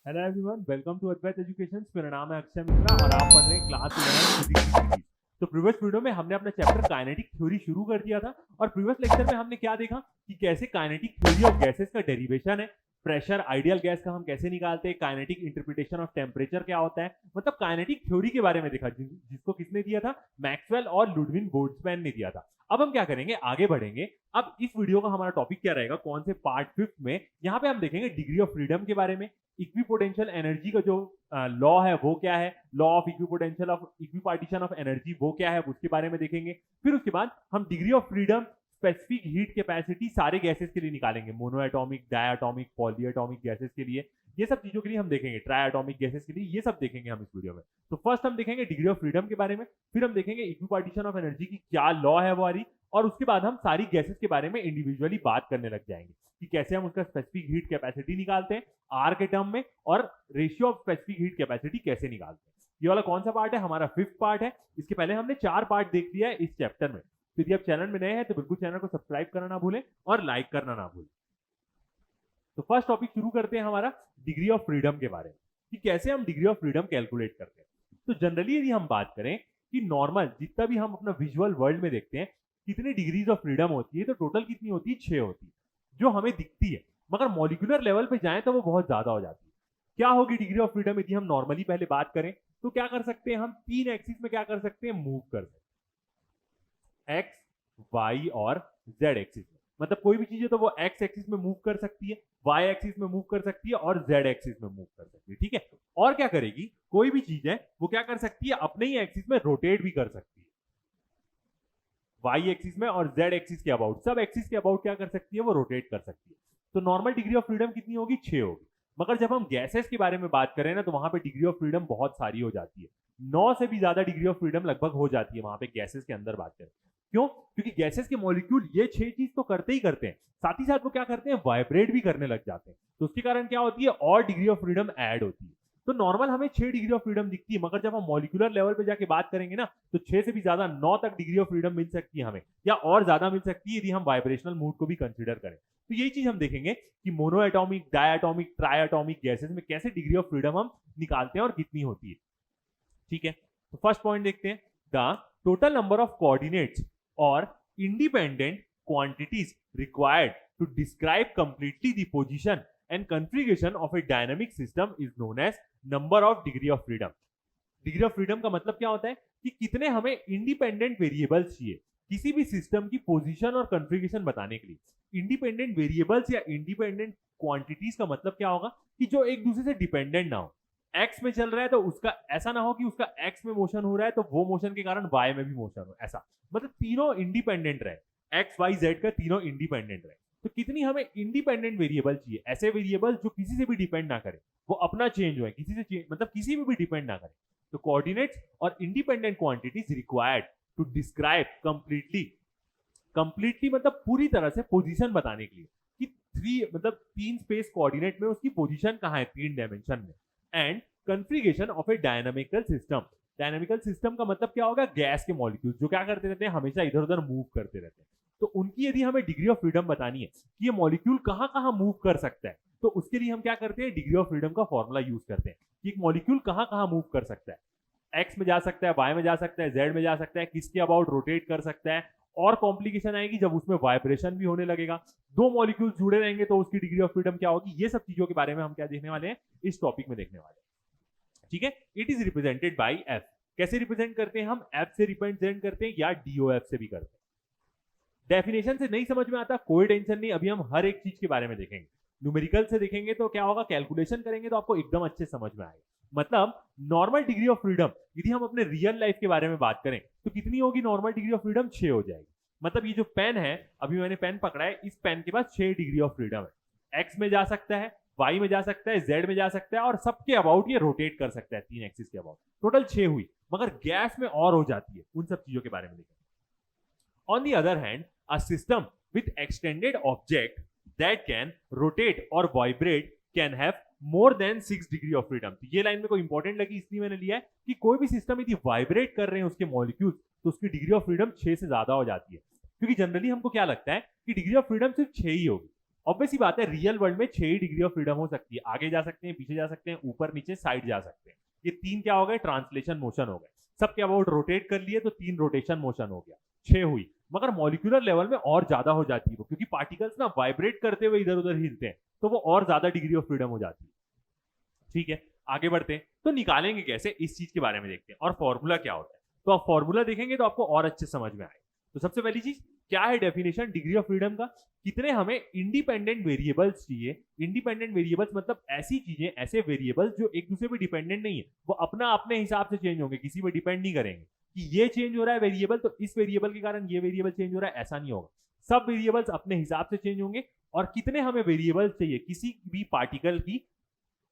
Hello everyone, welcome to Advait education. मेरा नाम है अक्षय मिश्रा और आप पढ़ रहे हैं क्लास 11 फिजिक्स की सीरीज। तो प्रीवियस वीडियो में हमने अपना चैप्टर काइनेटिक थ्योरी शुरू कर दिया था और प्रीवियस लेक्चर में हमने क्या देखा कि कैसे काइनेटिक थ्योरी ऑफ गैसेस का डेरिवेशन है, प्रेशर आइडियल गैस का हम कैसे निकालते हैं, काइनेटिक इंटरप्रिटेशन ऑफ टेम्परेचर क्या होता है, मतलब काइनेटिक थ्योरी के बारे में देखा जिसको किसने दिया था, मैक्सवेल और लुडविग बोल्ट्जमैन ने दिया था। अब हम क्या करेंगे, आगे बढ़ेंगे। अब इस वीडियो का हमारा टॉपिक क्या रहेगा, कौन से पार्ट 5 में यहाँ पे हम देखेंगे डिग्री ऑफ फ्रीडम के बारे में, इक्विपोटेंशियल एनर्जी का जो लॉ है वो क्या है, law of equipotential of equipartition of energy वो क्या है, उसके बारे में देखेंगे। फिर उसके बाद हम degree of freedom, specific heat capacity सारे गैसेस के लिए निकालेंगे, mono atomic, diatomic, polyatomic gases के लिए, ये सब चीजों के लिए हम देखेंगे, ट्राई एटॉमिक गैसेस के लिए, ये सब देखेंगे हम इस वीडियो में। तो फर्स्ट हम देखेंगे डिग्री ऑफ फ्रीडम के बारे में, फिर हम देखेंगे इक्विपार्टीशन ऑफ एनर्जी की क्या लॉ है वो, और उसके बाद हम सारी गैसेस के बारे में इंडिविजुअली बात करने लग जाएंगे कि कैसे हम उसका स्पेसिफिक हीट कैपेसिटी निकालते हैं आर के टर्म में, और ratio of specific heat capacity कैसे निकालते हैं। ये वाला कौन सा पार्ट है, हमारा 5th पार्ट है। इसके पहले हमने 4 पार्ट देख लिया है इस चैप्टर में। तो यदि आप चैनल में नए हैं तो बिल्कुल चैनल को सब्सक्राइब करना ना भूलें और लाइक करना ना भूलें। तो फर्स्ट टॉपिक शुरू करते हैं हमारा डिग्री ऑफ फ्रीडम के बारे में कि कैसे हम डिग्री ऑफ फ्रीडम कैलकुलेट करते हैं। तो जनरली यदि हम बात करें कि नॉर्मल जितना भी हम अपना विजुअल वर्ल्ड में देखते हैं कितनी डिग्रीज ऑफ फ्रीडम होती है, तो टोटल कितनी होती है, 6 होती है जो हमें दिखती है। मगर मॉलिक्यूलर लेवल पे जाएं तो वो बहुत ज्यादा हो जाती है। क्या होगी डिग्री ऑफ फ्रीडम यदि हम नॉर्मली पहले बात करें, तो क्या कर सकते हैं हम, 3 एक्सिस में क्या कर सकते हैं, मूव कर सकते हैं, एक्स, वाई और जेड एक्सिस में। मतलब कोई भी चीज है तो वो एक्स एक्सिस में मूव कर सकती है, वाई एक्सिस में मूव कर सकती है और जेड एक्सिस में मूव कर सकती है। ठीक है, और क्या करेगी, कोई भी चीज है वो क्या कर सकती है, अपने ही एक्सिस में रोटेट भी कर सकती है, वाई एक्सिस में और जेड एक्सिस के अबाउट, सब एक्सिस के अबाउट क्या कर सकती है, वो रोटेट कर सकती है। तो नॉर्मल डिग्री ऑफ फ्रीडम कितनी होगी, 6 होगी। मगर जब हम गैसेस के बारे में बात करें ना, तो वहां पे डिग्री ऑफ फ्रीडम बहुत सारी हो जाती है, 9 से भी ज्यादा डिग्री ऑफ फ्रीडम लगभग हो जाती है वहां पे गैसेस के अंदर बात करें। क्यों, क्योंकि गैसेस के मॉलिक्यूल ये 6 चीज तो करते ही करते हैं, साथ ही साथ वो क्या करते हैं, वाइब्रेट भी करने लग जाते हैं। तो उसके कारण क्या होती है, और डिग्री ऑफ फ्रीडम ऐड होती है। तो नॉर्मल हमें 6 डिग्री ऑफ फ्रीडम दिखती है, मगर जब हम मॉलिक्यूलर लेवल पे जाके बात करेंगे ना, तो 6 से भी ज्यादा 9 तक डिग्री ऑफ फ्रीडम मिल सकती है हमें, या और ज्यादा मिल सकती है यदि हम वाइब्रेशनल मूड को भी कंसीडर करें। तो यही चीज हम देखेंगे कि mono atomic, diatomic, try atomic gases में कैसे डिग्री ऑफ फ्रीडम हम निकालते हैं और कितनी होती है। ठीक है, तो फर्स्ट पॉइंट देखते हैं, the total number of coordinates और independent quantities required to describe completely the position and configuration of a dynamic system is known as number of degree of freedom. Degree of freedom का मतलब क्या होता है कि कितने हमें इंडिपेंडेंट वेरिएबल्स चाहिए किसी भी सिस्टम की पोजीशन और कॉन्फ़िगरेशन बताने के लिए। इंडिपेंडेंट वेरिएबल्स या इंडिपेंडेंट क्वांटिटीज का मतलब क्या होगा कि जो एक दूसरे से डिपेंडेंट ना हो। एक्स में चल रहा है तो उसका ऐसा ना हो कि उसका एक्स में मोशन हो रहा है तो वो मोशन के कारण वाई में भी मोशन हो, ऐसा मतलब तीनों इंडिपेंडेंट रहे, एक्स वाई जेड का तीनों इंडिपेंडेंट रहे। तो कितनी हमें इंडिपेंडेंट वेरिएबल चाहिए, ऐसे वेरिएबल जो किसी से भी डिपेंड ना करे, वो अपना चेंज हो, किसी से चेंज मतलब किसी भी डिपेंड ना करे। तो कोऑर्डिनेट्स और independent quantities required to describe completely, completely मतलब पूरी तरह से पोजीशन बताने के लिए कि 3 मतलब 3 स्पेस कोऑर्डिनेट में उसकी पोजीशन कहाँ है 3 डायमेंशन में, and configuration of A dynamical system. Dynamical system का मतलब क्या होगा, गैस के मॉलिक्यूल्स जो क्या करते रहते हैं, हमेशा इधर उधर मूव करते रहते हैं। तो उनकी यदि हमें डिग्री ऑफ फ्रीडम बतानी है कि ये मॉलिक्यूल कहाँ कहाँ मूव कर सकता है, तो उसके लिए हम क्या करते हैं, डिग्री ऑफ फ्रीडम का फॉर्मूला यूज करते हैं कि एक मॉलिक्यूल कहाँ कहाँ मूव कर सकता है, एक्स में जा सकता है, वाई में जा सकता है, जेड में जा सकता है, किसके अबाउट रोटेट कर सकता है। और कॉम्प्लिकेशन आएगी जब उसमें वाइब्रेशन भी होने लगेगा, 2 मॉलिक्यूल जुड़े रहेंगे तो उसकी डिग्री ऑफ फ्रीडम क्या होगी। ये सब चीजों के बारे में हम क्या देखने वाले हैं, इस टॉपिक में देखने वाले हैं। ठीक है, it is represented by F. कैसे रिप्रेजेंट करते हैं हम, एफ से रिप्रेजेंट करते हैं या डीओएफ से भी करते हैं। डेफिनेशन से नहीं समझ में आता, कोई टेंशन नहीं, अभी हम हर एक चीज के बारे में देखेंगे। न्यूमेरिकल से देखेंगे तो क्या होगा, कैलकुलेशन करेंगे तो आपको एकदम अच्छे समझ में आएगा। मतलब नॉर्मल डिग्री ऑफ फ्रीडम यदि हम अपने रियल लाइफ के बारे में बात करें तो कितनी होगी, नॉर्मल डिग्री ऑफ फ्रीडम 6 हो जाएगी। मतलब ये जो पेन है, अभी मैंने पेन पकड़ा है, इस पेन के पास 6 डिग्री ऑफ फ्रीडम है, एक्स में जा सकता है, वाई में जा सकता है, जेड में जा सकता है, और सबके अबाउट ये रोटेट कर सकता है 3 एक्सिस के अबाउट। टोटल 6 हुई, मगर गैस में और हो जाती है, उन सब चीजों के बारे में देखेंगे। On the other hand, a system with extended object that can rotate or vibrate can have more than 6 degree of freedom। तो ये लाइन में कोई इंपॉर्टेंट लगी इसलिए मैंने लिया है कि कोई भी सिस्टम यदि वाइब्रेट कर रहे हैं उसके मॉलिक्यूल्स, तो उसकी डिग्री ऑफ फ्रीडम 6 से ज्यादा हो जाती है। क्योंकि जनरली हमको क्या लगता है कि डिग्री ऑफ फ्रीडम सिर्फ 6 ही होगी, ऑब्वियसली बात है, रियल वर्ल्ड में 6 ही डिग्री ऑफ फ्रीडम हो सकती है, आगे जा सकते हैं, पीछे जा सकते हैं, ऊपर नीचे साइड जा सकते हैं। ये 3 क्या हो गए, ट्रांसलेशन मोशन हो गए। सब क्या अबाउट रोटेट कर लिए तो 3 रोटेशन मोशन हो गया, 6 हुई। मगर मॉलिक्यूलर लेवल में और ज्यादा हो जाती है वो, क्योंकि पार्टिकल्स ना वाइब्रेट करते हुए इधर उधर हिलते हैं, तो वो और ज्यादा डिग्री ऑफ फ्रीडम हो जाती है। ठीक है, आगे बढ़ते हैं। तो निकालेंगे कैसे, इस चीज के बारे में देखते हैं, और फॉर्मूला क्या होता है। तो आप फॉर्मूला देखेंगे तो आपको और अच्छे समझ में आएगा। तो सबसे पहली चीज क्या है, डेफिनेशन डिग्री ऑफ फ्रीडम का, कितने हमें इंडिपेंडेंट वेरिएबल्स चाहिए। इंडिपेंडेंट वेरिएबल्स मतलब ऐसी चीजें, ऐसे वेरिएबल्स जो एक दूसरे पे डिपेंडेंट नहीं है, वो अपना अपने हिसाब से चेंज होंगे, किसी पे डिपेंड नहीं करेंगे कि ये चेंज हो रहा है वेरिएबल तो इस वेरिएबल के कारण ये वेरिएबल चेंज हो रहा है, ऐसा नहीं होगा। सब वेरिएबल्स अपने हिसाब से चेंज होंगे। और कितने हमें वेरिएबल्स चाहिए किसी भी पार्टिकल की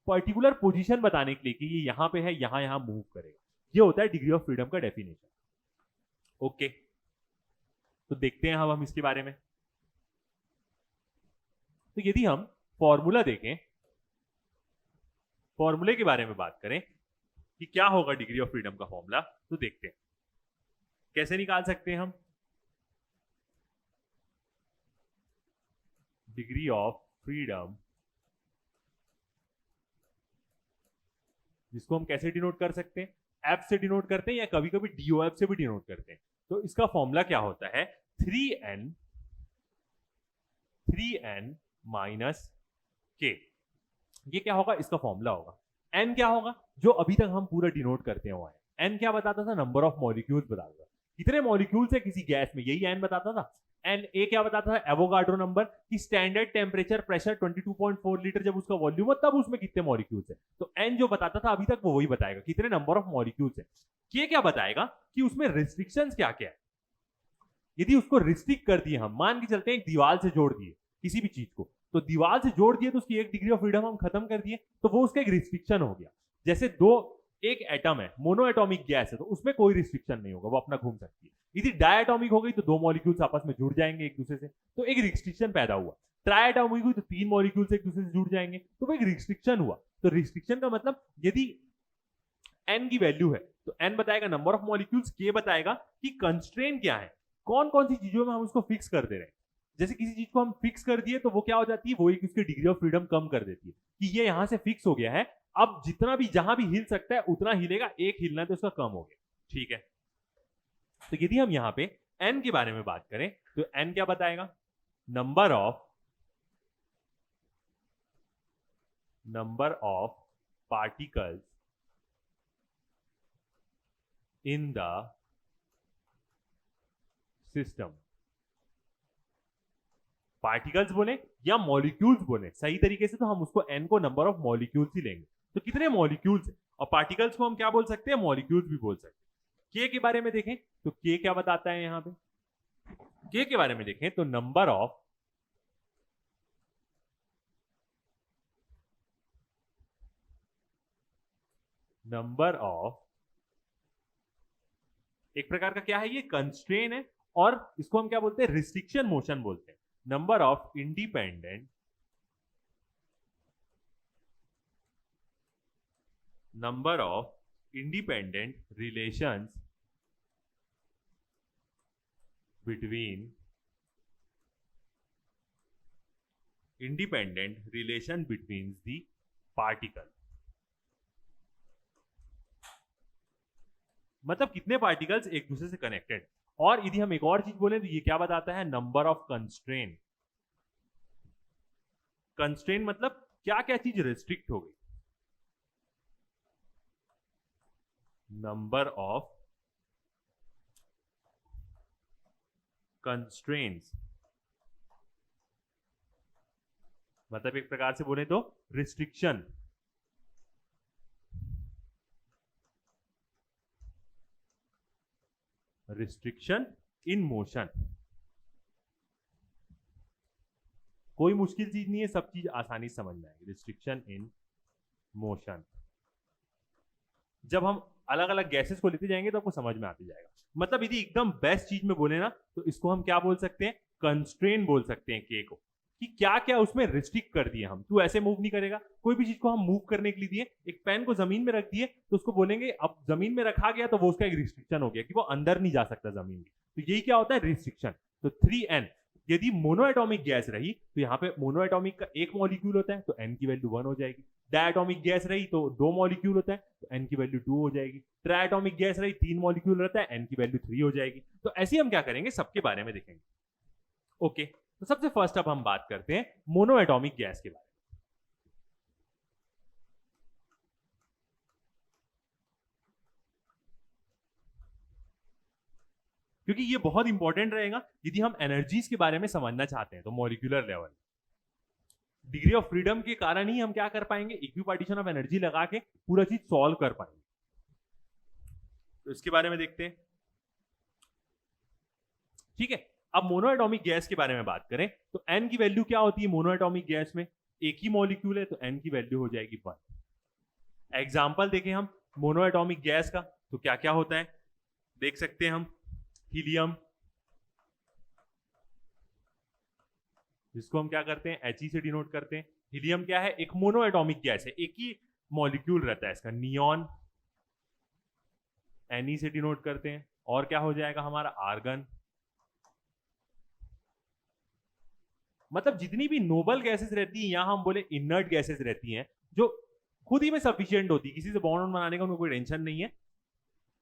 पर्टिकुलर पोजीशन बताने के लिए कि ये यहां पे है, यहां यहां मूव करेगा। ये होता है डिग्री ऑफ फ्रीडम का डेफिनेशन। ओके, तो देखते हैं हम इसके बारे में। तो यदि हम फॉर्मूला देखें, फॉर्मूले के बारे में बात करें कि क्या होगा डिग्री ऑफ फ्रीडम का फॉर्मूला, तो देखते हैं कैसे निकाल सकते हैं हम डिग्री ऑफ फ्रीडम, जिसको हम कैसे डिनोट कर सकते हैं, एफ से डिनोट करते हैं या कभी कभी डीओएफ से भी डिनोट करते हैं। तो इसका फॉर्मूला क्या होता है, 3n माइनस के। ये क्या होगा, इसका फॉर्मूला होगा। n क्या होगा, जो अभी तक हम पूरा डिनोट करते हैं वो है। n क्या बताता था, नंबर ऑफ मॉलिक्यूल्स बताता था, कितने मॉलिक्यूल्स है किसी गैस में, यही n बताता था। एन ए क्या बताता था, एवोगाड्रो नंबर, कि स्टैंडर्ड टेम्परेचर प्रेशर 22.4 लीटर जब उसका वॉल्यूम हो तब उसमें कितने मॉलिक्यूल्स है। तो एन जो बताता था अभी तक वो वही बताएगा, कितने नंबर ऑफ मॉलिक्यूल्स है। के क्या बताएगा कि उसमें रिस्ट्रिक्शंस क्या क्या है। यदि उसको रिस्ट्रिक्ट कर दिए, हम मान के चलते हैं एक दीवार से जोड़ दिए किसी भी चीज को, तो दीवार से जोड़ दिए तो उसकी एक डिग्री ऑफ फ्रीडम हम खत्म कर दिए, तो वो उसका एक रिस्ट्रिक्शन हो गया। जैसे एक एटम है, मोनो एटॉमिक गैस है, तो उसमें कोई रिस्ट्रिक्शन नहीं होगा, वो अपना घूम सकती है। यदि डायटॉमिक हो गई तो 2 मॉलिक्यूल्स आपस में जुड़ जाएंगे एक दूसरे से, तो एक रिस्ट्रिक्शन पैदा हुआ। ट्रायटॉमिक हुई तो 3 मॉलिक्यूल्स एक दूसरे से जुड़ जाएंगे, तो वो एक रिस्ट्रिक्शन हुआ। तो रिस्ट्रिक्शन का मतलब यदि n की वैल्यू है तो n बताएगा नंबर ऑफ मॉलिक्यूल्स, k बताएगा कि कंस्ट्रेन क्या है, कौन कौन सी चीजों में हम उसको फिक्स कर दे रहे हैं। जैसे किसी चीज को हम फिक्स कर दिए तो वो क्या हो जाती है, वो एक उसकी डिग्री ऑफ फ्रीडम कम कर देती है कि ये यहां से फिक्स हो गया है, अब जितना भी जहां भी हिल सकता है उतना हिलेगा, एक हिलना है तो उसका कम हो गया। ठीक है, तो यदि हम यहां पे n के बारे में बात करें तो n क्या बताएगा, number of particles in the system. Particles बोले या मॉलिक्यूल्स बोले, सही तरीके से तो हम उसको n को नंबर ऑफ मॉलिक्यूल्स ही लेंगे। तो कितने मॉलिक्यूल्स है, और पार्टिकल्स को हम क्या बोल सकते हैं, मॉलिक्यूल्स भी बोल सकते हैं। के के बारे में देखें तो के क्या बताता है, यहां पे के के बारे में देखें तो नंबर ऑफ एक प्रकार का क्या है, ये कंस्ट्रेन है, और इसको हम क्या बोलते हैं, रिस्ट्रिक्शन मोशन बोलते हैं। Number of independent relations between the particle. मतलब कितने पार्टिकल्स एक दूसरे से कनेक्टेड। और यदि हम एक और चीज बोले तो ये क्या बताता है, नंबर ऑफ कंस्ट्रेन। कंस्ट्रेन मतलब क्या क्या चीज रिस्ट्रिक्ट हो गई, नंबर ऑफ कंस्ट्रेंट्स, मतलब एक प्रकार से बोले तो रिस्ट्रिक्शन। In motion. कोई मुश्किल चीज नहीं है, सब चीज आसानी से समझ में आएगी। रिस्ट्रिक्शन इन मोशन, जब हम अलग अलग गैसेस को लेते जाएंगे तो आपको समझ में आती जाएगा। मतलब यदि एकदम बेस्ट चीज में बोले ना तो इसको हम क्या बोल सकते हैं, कंस्ट्रेन बोल सकते हैं के को, कि क्या क्या उसमें रिस्ट्रिक्ट कर दिए हम। तू ऐसे मूव नहीं करेगा, कोई भी चीज को हम मूव करने के लिए दिए, एक पेन को जमीन में रख दिए तो उसको बोलेंगे अब जमीन में रखा गया, तो वो उसका एक रिस्ट्रिक्शन हो गया कि वो अंदर नहीं जा सकता जमीन में। तो यही क्या होता है, रिस्ट्रिक्शन। तो 3n यदि मोनोएटॉमिक गैस रही तो यहाँ पे मोनोएटॉमिक का एक मॉलिक्यूल होता है तो n की वैल्यू 1 हो जाएगी, डायटॉमिक गैस रही तो 2 मॉलिक्यूल होता है तो n की वैल्यू 2 हो जाएगी, ट्राइएटॉमिक गैस रही 3 मॉलिक्यूल रहता है n की वैल्यू 3 हो जाएगी। तो ऐसे ही हम क्या करेंगे, सबके बारे में देखेंगे। ओके, तो सबसे फर्स्ट अब हम बात करते हैं मोनोएटॉमिक गैस के बारे में। क्योंकि ये बहुत इंपॉर्टेंट रहेगा यदि हम एनर्जीज के बारे में समझना चाहते हैं तो molecular level. Degree of freedom के कारण ही हम क्या कर पाएंगे, इक्विपार्टीशन ऑफ एनर्जी लगा के पूरा चीज सॉल्व कर पाएंगे। तो इसके बारे में देखते हैं। ठीक है, अब मोनोएटॉमिक गैस के बारे में बात करें तो n की वैल्यू क्या होती है मोनोएटॉमिक गैस में, एक ही मॉलिक्यूल है तो n की वैल्यू हो जाएगी 1। एग्जाम्पल देखें हम मोनोएटॉमिक गैस का तो क्या क्या होता है देख सकते हैं हम। हीलियम, जिसको हम क्या करते हैं He से डिनोट करते हैं। हीलियम क्या है, एक मोनोएटॉमिक गैस है, एक ही मॉलिक्यूल रहता है इसका। नियॉन Ne से डिनोट करते हैं। और क्या हो जाएगा हमारा, आर्गन। मतलब जितनी भी नोबल गैसेस रहती हैं या हम बोले इनर्ट गैसेस रहती हैं जो खुद ही में सफिशिएंट होती है, किसी से बॉन्ड बनाने का उनको कोई टेंशन नहीं है,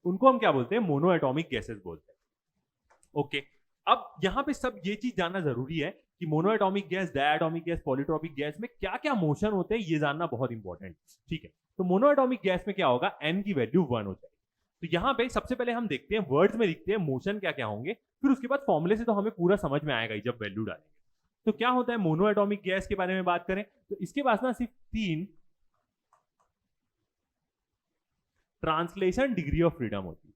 उनको हम क्या बोलते हैं, मोनोएटॉमिक गैसेस बोलते हैं। ओके, अब यहां पे सब ये चीज जानना जरूरी है कि monoatomic gas, diatomic gas, polytropic gas में क्या क्या मोशन होते हैं, ये जानना बहुत इंपॉर्टेंट। ठीक है, तो मोनोएटॉमिक गैस में क्या होगा, n की वैल्यू 1 हो जाएगी। तो यहां पे सबसे पहले हम देखते हैं, वर्ड्स में लिखते हैं मोशन क्या क्या होंगे, फिर उसके बाद फॉर्मूले से तो हमें पूरा समझ में आएगा ही जब वैल्यू डालेंगे। तो क्या होता है मोनोएटॉमिक गैस के बारे में बात करें तो इसके पास ना सिर्फ 3 ट्रांसलेशन डिग्री ऑफ फ्रीडम होती है।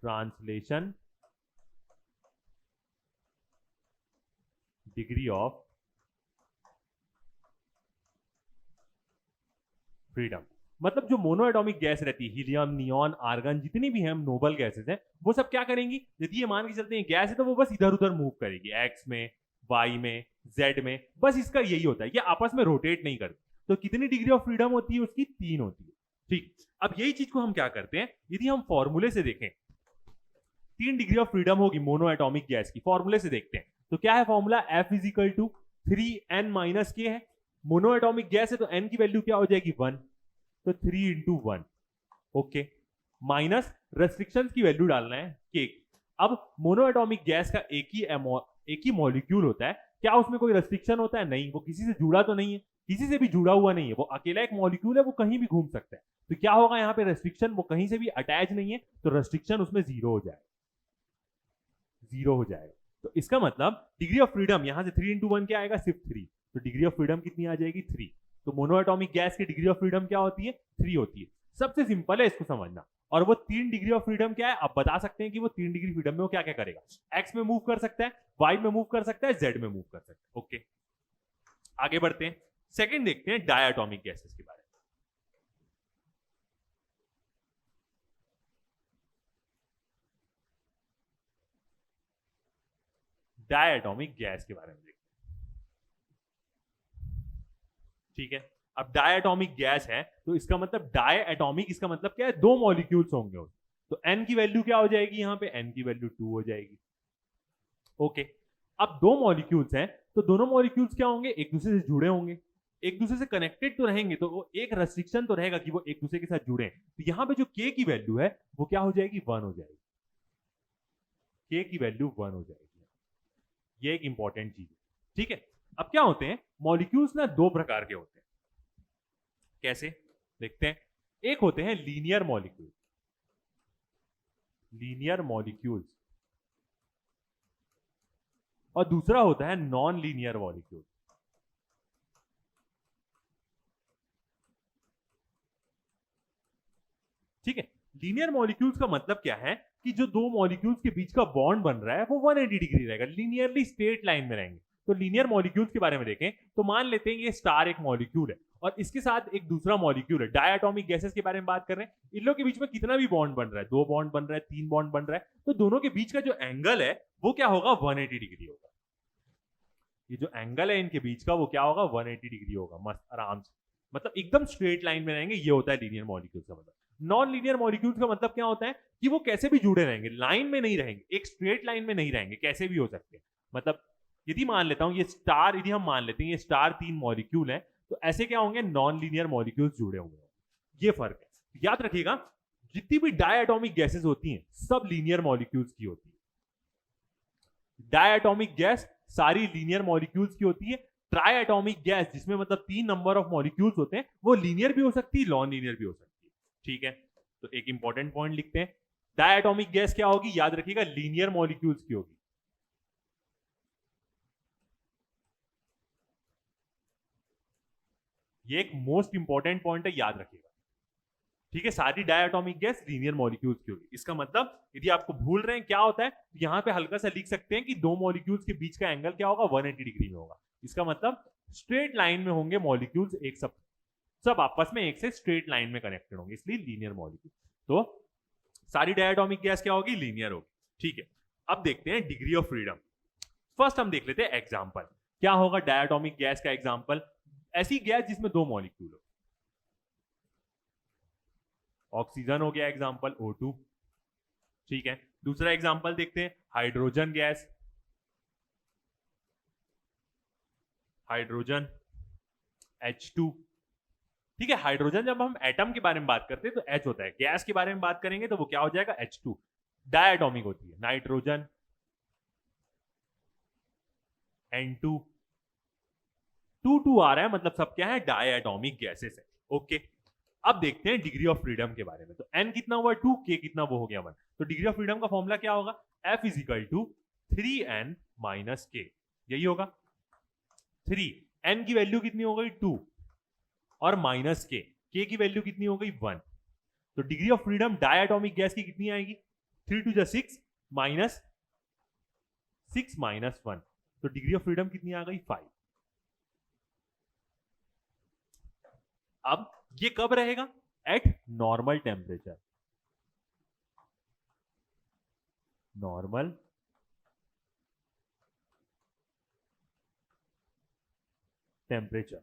ट्रांसलेशन डिग्री ऑफ फ्रीडम, मतलब जो मोनोएटॉमिक गैस रहती है, हीलियम, नियॉन, आर्गन, जितनी भी हैं नोबल गैसेस हैं, वो सब क्या करेंगी, यदि ये मान के चलते हैं गैस है तो वो बस इधर उधर मूव करेगी, एक्स में, वाई में, जेड में, बस इसका यही होता है, ये आपस में रोटेट नहीं करती। तो कितनी डिग्री ऑफ फ्रीडम होती है उसकी, 3 होती है। ठीक, अब यही चीज को हम क्या करते हैं, यदि हम फॉर्मूले से देखें 3 डिग्री ऑफ फ्रीडम होगी मोनोएटॉमिक गैस की, फॉर्मूले से देखते हैं तो क्या है formula, F is equal to 3n minus k है। मोनोएटॉमिक गैस है तो n की वैल्यू क्या हो जाएगी, 1, तो 3 इंटू 1। ओके, माइनस रेस्ट्रिक्शन की वैल्यू डालना है के। अब मोनोएटॉमिक गैस का एक ही मॉलिक्यूल होता है, क्या उसमें कोई रेस्ट्रिक्शन होता है, नहीं, वो किसी से जुड़ा तो नहीं है, किसी से भी जुड़ा हुआ नहीं है, वो अकेला एक मॉलिक्यूल है, वो कहीं भी घूम सकता है। तो क्या होगा यहाँ पे, रेस्ट्रिक्शन, वो कहीं से भी अटैच नहीं है तो रेस्ट्रिक्शन उसमें 0 हो जाएगा, 0 हो जाएगा। तो इसका मतलब डिग्री ऑफ फ्रीडम यहां से 3 इंटू 1 क्या आएगा, सिर्फ 3। तो डिग्री ऑफ फ्रीडम कितनी आ जाएगी, 3। तो मोनोएटॉमिक गैस की डिग्री ऑफ फ्रीडम क्या होती है, 3 होती है। सबसे सिंपल है इसको समझना। और वो 3 डिग्री ऑफ फ्रीडम क्या है, आप बता सकते हैं कि वो 3 डिग्री फ्रीडम में वो क्या क्या करेगा, एक्स में मूव कर सकता है, वाई में मूव कर सकता है, जेड में मूव कर सकता है। ओके, आगे बढ़ते हैं, सेकंड देखते हैं डायटॉमिक गैसेस के बारे में। डायटॉमिक गैस के बारे में देखते हैं। ठीक है, अब डायटॉमिक गैस है तो इसका मतलब डायटॉमिक, इसका मतलब क्या है, 2 मॉलिक्यूल्स होंगे। तो n की वैल्यू क्या हो जाएगी, यहां पे n की वैल्यू 2 हो जाएगी। ओके, अब 2 मॉलिक्यूल्स हैं तो दोनों मॉलिक्यूल्स क्या होंगे, एक दूसरे से जुड़े होंगे, एक दूसरे से कनेक्टेड तो रहेंगे, तो वो एक रेस्ट्रिक्शन तो रहेगा कि वो एक दूसरे के साथ जुड़े। तो यहां पे जो k की वैल्यू है वो क्या हो जाएगी, 1 हो जाएगी, k की वैल्यू 1 हो जाएगी। ये एक इंपॉर्टेंट चीज है। ठीक है, अब क्या होते हैं मॉलिक्यूल्स ना 2 प्रकार के होते हैं, कैसे देखते हैं। एक होते हैं लीनियर मॉलिक्यूल, लीनियर मॉलिक्यूल्स, और दूसरा होता है नॉन लीनियर मॉलिक्यूल। ठीक है, लीनियर मॉलिक्यूल्स का मतलब क्या है कि जो 2 मॉलिक्यूल्स के बीच का बॉन्ड बन रहा है वो 180 डिग्री रहेगा, लीनियरली स्ट्रेट लाइन में रहेंगे। तो लीनियर मॉलिक्यूल्स के बारे में देखें तो मान लेते हैं ये स्टार एक मॉलिक्यूल है और इसके साथ एक दूसरा मॉलिक्यूल है। डायटॉमिक गैसेस के बारे में बात कर रहे हैं, इन लोगों के बीच में कितना भी बॉन्ड बन रहा है, 2 बॉन्ड बन रहा है, 3 बॉन्ड बन रहा है, तो दोनों के बीच का जो एंगल है वो क्या होगा, 180 डिग्री होगा। ये जो एंगल है इनके बीच का वो क्या होगा, 180 डिग्री होगा, मस्त आराम से, मतलब एकदम स्ट्रेट लाइन में रहेंगे। ये होता है लीनियर मॉलिक्यूल का मतलब। नॉन लीनियर मॉलिक्यूल्स का मतलब क्या होता है कि वो कैसे भी जुड़े रहेंगे, लाइन में नहीं रहेंगे, एक स्ट्रेट लाइन में नहीं रहेंगे, कैसे भी हो सकते हैं। मतलब यदि मान लेता हूं ये स्टार, यदि हम मान लेते हैं ये स्टार 3 मॉलिक्यूल है, तो ऐसे क्या होंगे, नॉन लीनियर मॉलिक्यूल्स जुड़े होंगे। ये फर्क है, याद रखिएगा। जितनी भी डायटोमिक गैसेस होती हैं सब लीनियर मॉलिक्यूल्स की होती है। डायटोमिक गैस सारी लीनियर मॉलिक्यूल्स की होती है। ट्राई एटॉमिक गैस जिसमें मतलब 3 नंबर ऑफ मॉलिक्यूल्स होते हैं वो लीनियर भी हो सकती है, नॉन लीनियर भी हो सकती है। ठीक है, तो एक इंपॉर्टेंट पॉइंट लिखते हैं, डायटोमिक गैस क्या होगी, याद रखिएगा लीनियर मॉलिक्यूल्स की होगी। ये एक मोस्ट इंपॉर्टेंट पॉइंट है, याद रखिएगा। ठीक है, सारी डायटोमिक गैस लीनियर मॉलिक्यूल्स की होगी। इसका मतलब यदि आपको भूल रहे हैं क्या होता है, तो यहां पे हल्का सा लिख सकते हैं कि दो मॉलिक्यूल्स के बीच का एंगल क्या होगा, 180 डिग्री में होगा। इसका मतलब स्ट्रेट लाइन में होंगे मॉलिक्यूल्स, एक सब आपस में एक से स्ट्रेट लाइन में कनेक्टेड होंगे, इसलिए लीनियर मॉलिक्यूल। तो सारी डायटोमिक गैस क्या होगी, लीनियर होगी। ठीक है, अब देखते हैं डिग्री ऑफ फ्रीडम। फर्स्ट हम देख लेते हैं एग्जांपल, क्या होगा डायटोमिक गैस का एग्जांपल। ऐसी गैस जिसमें दो मॉलिक्यूल हो, ऑक्सीजन हो गया एग्जांपल O2। ठीक है, दूसरा एग्जांपल देखते हैं, हाइड्रोजन गैस, हाइड्रोजन H2। ठीक है, हाइड्रोजन जब हम एटम के बारे में बात करते हैं तो H होता है, गैस के बारे में बात करेंगे तो वो क्या हो जाएगा, H2। डायटोमिक होती है, नाइट्रोजन N2। 2 आ रहा है, मतलब सब क्या है, डायटोमिक गैसेस है। ओके, अब देखते हैं डिग्री ऑफ फ्रीडम के बारे में। तो n कितना हुआ 2, k कितना वो हो गया 1। तो डिग्री ऑफ फ्रीडम का फॉर्मूला क्या होगा, F is equal to 3n minus k, यही होगा। 3, n की वैल्यू कितनी हो गई 2 और माइनस k की वैल्यू कितनी हो गई 1। तो degree of freedom diatomic gas की कितनी आएगी, 3 टू 6 माइनस 6 माइनस 1। तो डिग्री ऑफ फ्रीडम कितनी आ गई 5। अब ये कब रहेगा, eight normal temperature, normal temperature.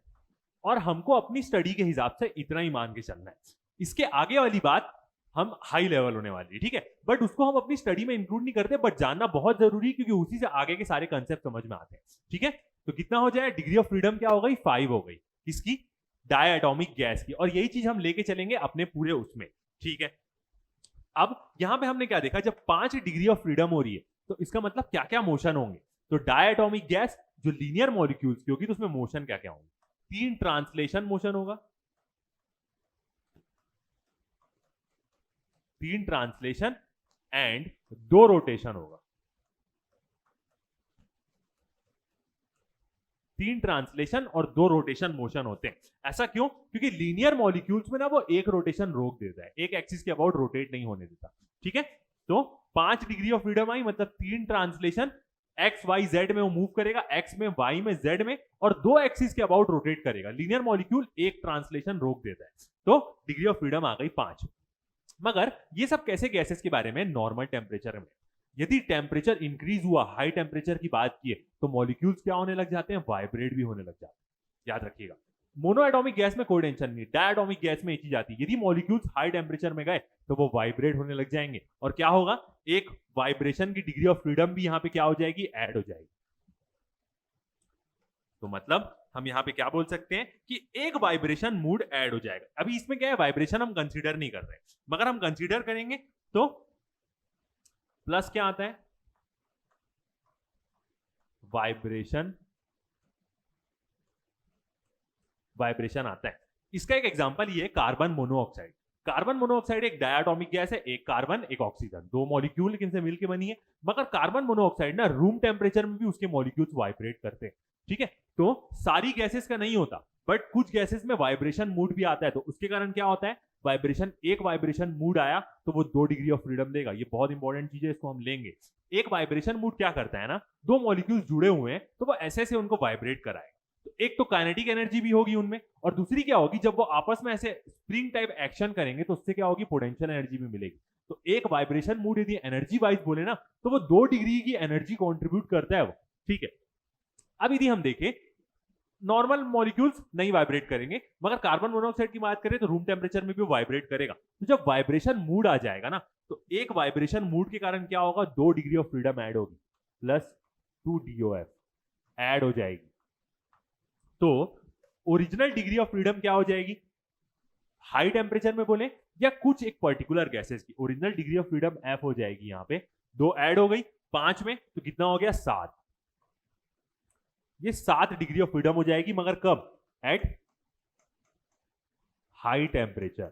और हमको अपनी स्टडी के हिसाब से इतना ही मान के चलना है, इसके आगे वाली बात हम हाई लेवल होने वाली है। ठीक है, बट उसको हम अपनी स्टडी में इंक्लूड नहीं करते, बट जानना बहुत जरूरी है क्योंकि उसी से आगे के सारे कंसेप्ट समझ में आते हैं। ठीक है, तो कितना हो जाए, डिग्री ऑफ फ्रीडम क्या हो गई 5 हो गई, किसकी, डायटोमिक गैस की। और यही चीज हम लेके चलेंगे अपने पूरे उसमें। ठीक है, अब यहां पे हमने क्या देखा, जब 5 डिग्री ऑफ फ्रीडम हो रही है तो इसका मतलब क्या क्या मोशन होंगे। तो डायटोमिक गैस जो लीनियर मॉलिक्यूल्स की होगी तो उसमें मोशन क्या क्या होंगे, 3 ट्रांसलेशन मोशन होगा, 3 ट्रांसलेशन एंड 2 रोटेशन होगा। 3 ट्रांसलेशन और 2 रोटेशन मोशन होते हैं। ऐसा क्यों, क्योंकि लीनियर मॉलिक्यूल्स में ना वो एक रोटेशन रोक देता है, एक एक्सिस के अबाउट रोटेट नहीं होने देता। ठीक है, तो 5 डिग्री ऑफ फ्रीडम आई, मतलब 3 ट्रांसलेशन, एक्स वाई जेड में वो मूव करेगा, एक्स में, वाई में, जेड में, और 2 एक्सिस के अबाउट रोटेट करेगा। लीनियर मॉलिक्यूल एक ट्रांसलेशन रोक देता है, तो डिग्री ऑफ फ्रीडम आ गई 5। मगर ये सब कैसे गैसेस के बारे में, नॉर्मल टेम्परेचर में। यदि टेम्परेचर इंक्रीज हुआ, हाई टेम्परेचर की बात की तो मॉलिक्यूल्स क्या होने लग जाते हैं, वाइब्रेट भी होने लग जाते हैं। याद रखिएगा, मोनोएटॉमिक गैस में कोई टेंशन नहीं, डायटोमिक गैस में एक चीज आती है, यदि मॉलिक्यूल्स हाई टेम्परेचर में गए तो वो वाइब्रेट होने लग जाएंगे, और क्या होगा, एक वाइब्रेशन की डिग्री ऑफ फ्रीडम भी यहां पे क्या हो जाएगी, ऐड हो जाएगी। तो मतलब हम यहां पे क्या बोल सकते हैं कि एक वाइब्रेशन मूड ऐड हो जाएगा। अभी इसमें क्या है, वाइब्रेशन हम कंसीडर नहीं कर रहे, मगर हम कंसीडर करेंगे तो प्लस क्या आता है, वाइब्रेशन, वाइब्रेशन आता है। इसका एक एग्जांपल ये है, कार्बन मोनोऑक्साइड। कार्बन मोनोऑक्साइड एक डायटोमिक गैस है, एक कार्बन एक ऑक्सीजन, दो मॉलिक्यूल इनसे मिलकर बनी है। मगर कार्बन मोनोऑक्साइड ना रूम टेम्परेचर में भी उसके मॉलिक्यूल्स वाइब्रेट करते हैं। ठीक है, तो सारी गैसेस का नहीं होता, बट कुछ गैसेस में वाइब्रेशन मूड भी आता है। तो उसके कारण क्या होता है, वाइब्रेशन, एक वाइब्रेशन मूड आया तो वो 2 डिग्री ऑफ फ्रीडम देगा। ये बहुत इंपॉर्टेंट चीज है, इसको हम लेंगे। एक वाइब्रेशन मूड क्या करता है ना, दो मॉलिक्यूल्स जुड़े हुए हैं तो वो ऐसे उनको वाइब्रेट कराएगा। तो एक तो काइनेटिक एनर्जी भी होगी उनमें, और दूसरी क्या होगी, जब वो आपस में ऐसे स्प्रिंग टाइप एक्शन करेंगे तो उससे क्या होगी, पोटेंशियल एनर्जी भी मिलेगी। तो एक वाइब्रेशन मूड यदि एनर्जी वाइज बोले ना तो वो 2 डिग्री की एनर्जी कॉन्ट्रीब्यूट करता है वो। ठीक है, अब यदि हम देखें नॉर्मल मॉलिक्यूल्स नहीं वाइब्रेट करेंगे, मगर कार्बन मोनोऑक्साइड की बात करें तो रूम टेम्परेचर में भी वाइब्रेट करेगा। तो जब वाइब्रेशन मूड आ जाएगा ना, तो एक वाइब्रेशन मूड के कारण क्या होगा, 2 डिग्री ऑफ फ्रीडम ऐड होगी, प्लस 2 DOF ऐड हो जाएगी। तो ओरिजिनल डिग्री ऑफ फ्रीडम क्या हो जाएगी, हाई टेम्परेचर में बोले या कुछ एक पर्टिकुलर गैसेस की original degree of freedom F हो जाएगी, यहां पे 2 ऐड हो गई 5 में, तो कितना हो गया 7। ये 7 डिग्री ऑफ फ्रीडम हो जाएगी, मगर कब, at high temperature.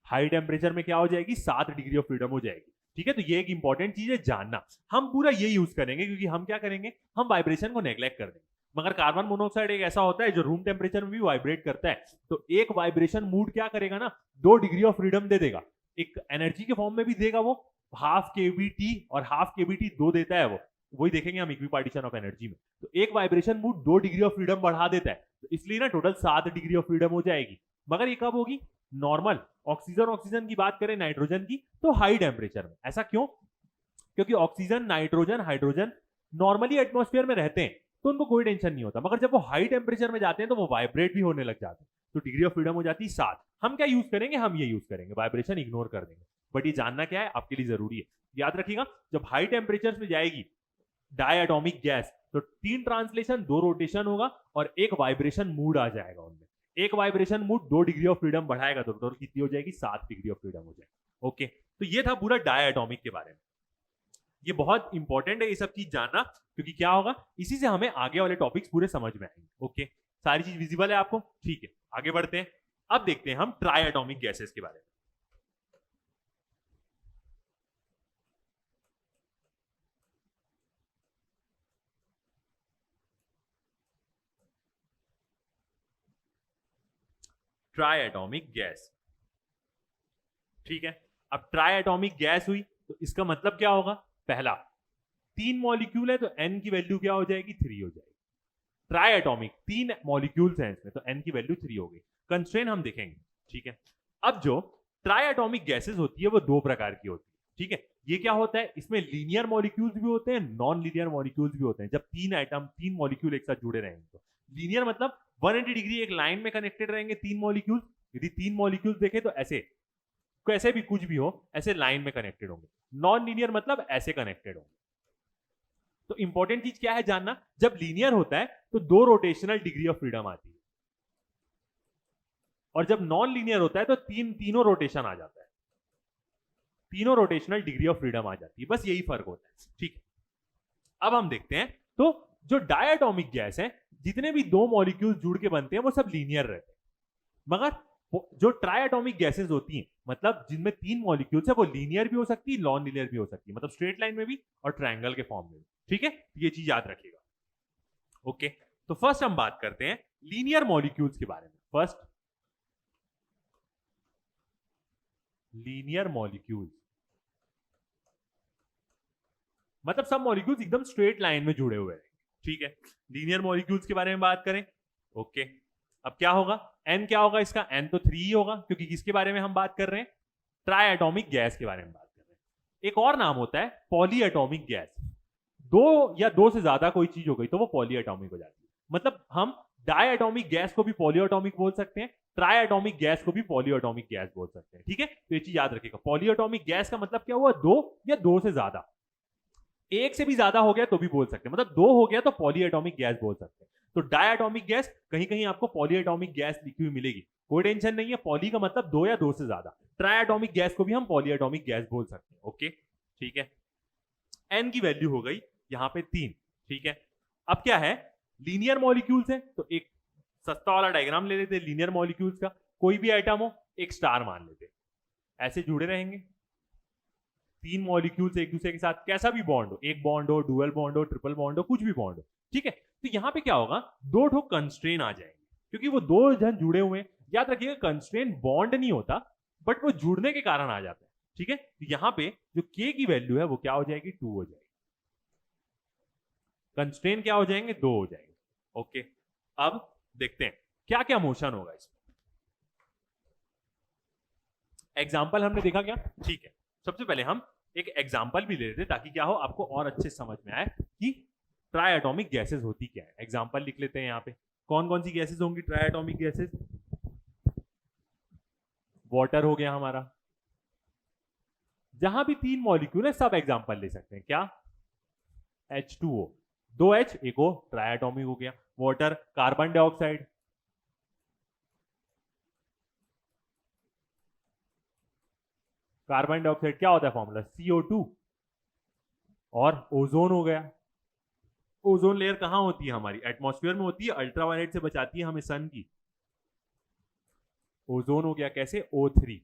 High temperature में क्या हो जाएगी, 7 डिग्री ऑफ फ्रीडम हो जाएगी। ठीक है, तो ये एक इंपॉर्टेंट चीज है जानना। हम पूरा ये यूज करेंगे, क्योंकि हम क्या करेंगे, हम वाइब्रेशन को नेग्लेक्ट कर देंगे। मगर कार्बन मोनोऑक्साइड एक ऐसा होता है जो रूम टेम्परेचर में भी वाइब्रेट करता है, तो एक वाइब्रेशन मूड क्या करेगा ना, 2 डिग्री ऑफ फ्रीडम दे देगा, एक एनर्जी के फॉर्म में भी देगा, वो हाफ केवीटी और हाफ केवीटी 2 देता है, वो वही देखेंगे हम इक्विपार्टीशन ऑफ एनर्जी में। तो एक vibration mood 2 degree of freedom बढ़ा देता है, तो इसलिए ना टोटल 7 डिग्री ऑफ फ्रीडम हो जाएगी। मगर ये कब होगी, नॉर्मल ऑक्सीजन की बात करें, नाइट्रोजन की, तो हाई टेम्परेचर में। ऐसा क्यों, क्योंकि oxygen, nitrogen, hydrogen normally atmosphere में रहते हैं, तो उनको कोई टेंशन नहीं होता। मगर जब वो हाई टेम्परेचर में जाते हैं तो वो वाइब्रेट भी होने लग जाते हैं, तो डिग्री ऑफ फ्रीडम हो जाती है 7। हम क्या यूज करेंगे, हम ये यूज करेंगे, वाइब्रेशन इग्नोर कर देंगे। बट ये जानना क्या है, आपके लिए जरूरी है, याद रखिएगा। जब हाई टेम्परेचर में जाएगी डायटोमिक गैस, तो 3 ट्रांसलेशन, 2 रोटेशन होगा और एक वाइब्रेशन मूड आ जाएगा उनमें। एक vibration mood 2 degree of freedom बढ़ाएगा, तो टोटल कितनी हो जाएगी, 7 डिग्री ऑफ फ्रीडम हो जाएगी। ओके, तो ये था पूरा डायटोमिक के बारे में। ये बहुत इंपॉर्टेंट है ये सब चीज जानना, क्योंकि क्या होगा, इसी से हमें आगे वाले टॉपिक्स पूरे समझ में आएंगे। ओके, सारी चीज विजिबल है आपको, ठीक है, आगे बढ़ते हैं। अब देखते हैं हम ट्राइएटॉमिक गैसेस के बारे में। ट्राइएटॉमिक गैस, ठीक है। अब ट्राइएटॉमिक गैस हुई, तो इसका मतलब क्या होगा, पहला 3 मॉलिक्यूल है, तो n की वैल्यू क्या हो जाएगी, 3 हो जाएगी। ट्राइएटॉमिक 3 मॉलिक्यूल्स हैं इसमें, तो n की वैल्यू 3 हो गई। कंस्ट्रेंट हम देखेंगे, ठीक है। अब जो ट्राइएटॉमिक गैसेस होती है वो 2 प्रकार की होती है, ठीक है। ये क्या होता है, इसमें लीनियर मॉलिक्यूल्स भी होते हैं, नॉन लीनियर मॉलिक्यूल्स भी होते हैं। जब 3 मॉलिक्यूल एक साथ जुड़े रहेंगे, तो लीनियर मतलब 180 डिग्री एक लाइन में कनेक्टेड रहेंगे 3 मॉलिक्यूल। यदि 3 मॉलिक्यूल्स देखे तो ऐसे, कैसे भी कुछ भी हो, ऐसे लाइन में कनेक्टेड होंगे। नॉन लीनियर मतलब ऐसे कनेक्टेड होंगे। तो इंपॉर्टेंट चीज क्या है जानना, जब लीनियर होता है तो 2 रोटेशनल डिग्री ऑफ फ्रीडम आती है, और जब नॉन लीनियर होता है तो तीनों रोटेशन आ जाता है, तीनों रोटेशनल डिग्री ऑफ फ्रीडम आ जाती है। बस यही फर्क होता है, ठीक है। अब हम देखते हैं, तो जो डायटोमिक गैस है, जितने भी 2 मॉलिक्यूल जुड़ के बनते हैं वो सब लीनियर रहते हैं। मगर जो ट्राइएटॉमिक गैसेस होती हैं, मतलब जिनमें 3 मॉलिक्यूल्स है, वो लीनियर भी हो सकती है, नॉन लीनियर भी हो सकती है, मतलब स्ट्रेट लाइन में भी और ट्रायंगल के फॉर्म में भी, ठीक है। ये चीज याद रखिएगा। ओके, तो फर्स्ट हम बात करते हैं लीनियर मॉलिक्यूल्स के बारे में। फर्स्ट, लीनियर मॉलिक्यूल्स मतलब सब मॉलिक्यूल्स एकदम स्ट्रेट लाइन में जुड़े हुए हैं, ठीक है। लीनियर मॉलिक्यूल्स के बारे में बात करें, ओके। अब क्या होगा, n क्या होगा इसका, n तो 3 ही होगा, क्योंकि किसके बारे में हम बात कर रहे हैं, ट्राइएटॉमिक गैस के बारे में बात कर रहे हैं। एक और नाम होता है पॉलीएटॉमिक गैस। 2 या 2 से ज्यादा कोई चीज हो गई तो वो पॉलीएटॉमिक हो जाती है। मतलब हम डायएटॉमिक गैस को भी पॉलीएटॉमिक बोल सकते हैं, ट्राइएटॉमिक गैस को भी पॉलीएटॉमिक गैस बोल सकते हैं, ठीक है। तो ये चीज याद रखिएगा, पॉलीएटॉमिक गैस का मतलब क्या हुआ, 2 या 2 से ज्यादा। एक से भी ज्यादा हो गया तो भी बोल सकते हैं, मतलब 2 हो गया तो पॉलीएटॉमिक गैस बोल सकते हैं। तो डायटोमिक गैस कहीं कहीं आपको पॉलीएटॉमिक गैस लिखी हुई मिलेगी, कोई टेंशन नहीं है। पॉली का मतलब 2 या 2 से ज्यादा। ट्राइएटॉमिक गैस को भी हम पॉलीएटॉमिक गैस बोल सकते हैं, ओके, ठीक है। n की वैल्यू हो गई यहाँ पे 3, ठीक है। अब क्या है, लीनियर मॉलिक्यूल्स है, तो एक सस्ता वाला डायग्राम ले लेते हैं लीनियर मॉलिक्यूल्स का। कोई भी आइटम हो, एक स्टार मान लेते, ऐसे जुड़े रहेंगे 3 मॉलिक्यूल्स एक दूसरे के साथ, कैसा भी बॉन्ड हो, एक बॉन्ड हो, डुअल बॉन्ड हो, ट्रिपल बॉन्ड हो, कुछ भी बॉन्ड हो, ठीक है। तो यहां पे क्या होगा, 2 ठो कंस्ट्रेन आ जाएंगे, क्योंकि वो 2 जन जुड़े हुए हैं। याद रखिएगा, कंस्ट्रेन बॉन्ड नहीं होता, बट वो जुड़ने के कारण आ जाता है, ठीक है। तो यहां पे जो k की वैल्यू है वो क्या हो जाएगी, 2 हो जाएगी। कंस्ट्रेन क्या हो जाएंगे, 2 हो जाएंगे, ओके। अब देखते हैं क्या क्या मोशन होगा इसमें। एग्जाम्पल हमने देखा क्या, ठीक है। सबसे पहले हम एक एग्जांपल भी ले लेते ताकि क्या हो आपको और अच्छे समझ में आए कि ट्राई एटॉमिक गैसेस होती क्या है। एग्जांपल लिख लेते हैं यहाँ पे, कौन कौन सी गैसेस होंगी ट्राई एटॉमिक गैसेस। वाटर हो गया हमारा, जहां भी 3 मॉलिक्यूल है सब एग्जांपल ले सकते हैं। क्या? H2O, 2 H एक O, ट्राई एटॉमिक हो गया। Water, carbon dioxide, carbon dioxide क्या होता है फॉर्मूला? CO2। और ओजोन हो गया। ओजोन लेयर कहां होती है हमारी? एटमॉस्फेयर में होती है, अल्ट्रावायलेट से बचाती है हमें सन की। ओजोन हो गया, कैसे? O3।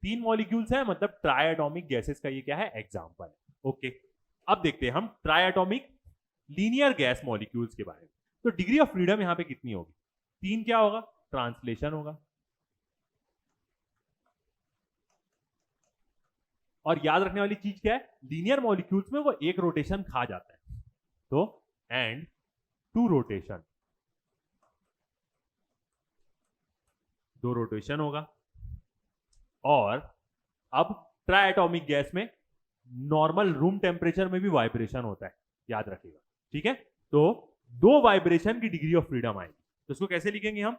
3 मॉलिक्यूल्स है, मतलब ट्राई एटॉमिक गैसेस का ये क्या है? एग्जांपल। ओके, अब देखते हैं हम try atomic linear gas molecules के बारे में। तो डिग्री ऑफ फ्रीडम यहां पे कितनी होगी? 3 क्या होगा? ट्रांसलेशन होगा। और याद रखने वाली चीज क्या है? लीनियर मॉलिक्यूल्स में वो एक रोटेशन खा जाता है, तो एंड 2 रोटेशन, 2 रोटेशन होगा। और अब ट्राई एटॉमिक गैस में नॉर्मल रूम टेम्परेचर में भी वाइब्रेशन होता है, याद रखिएगा। ठीक है, तो 2 वाइब्रेशन की डिग्री ऑफ फ्रीडम आएगी। तो इसको कैसे लिखेंगे हम?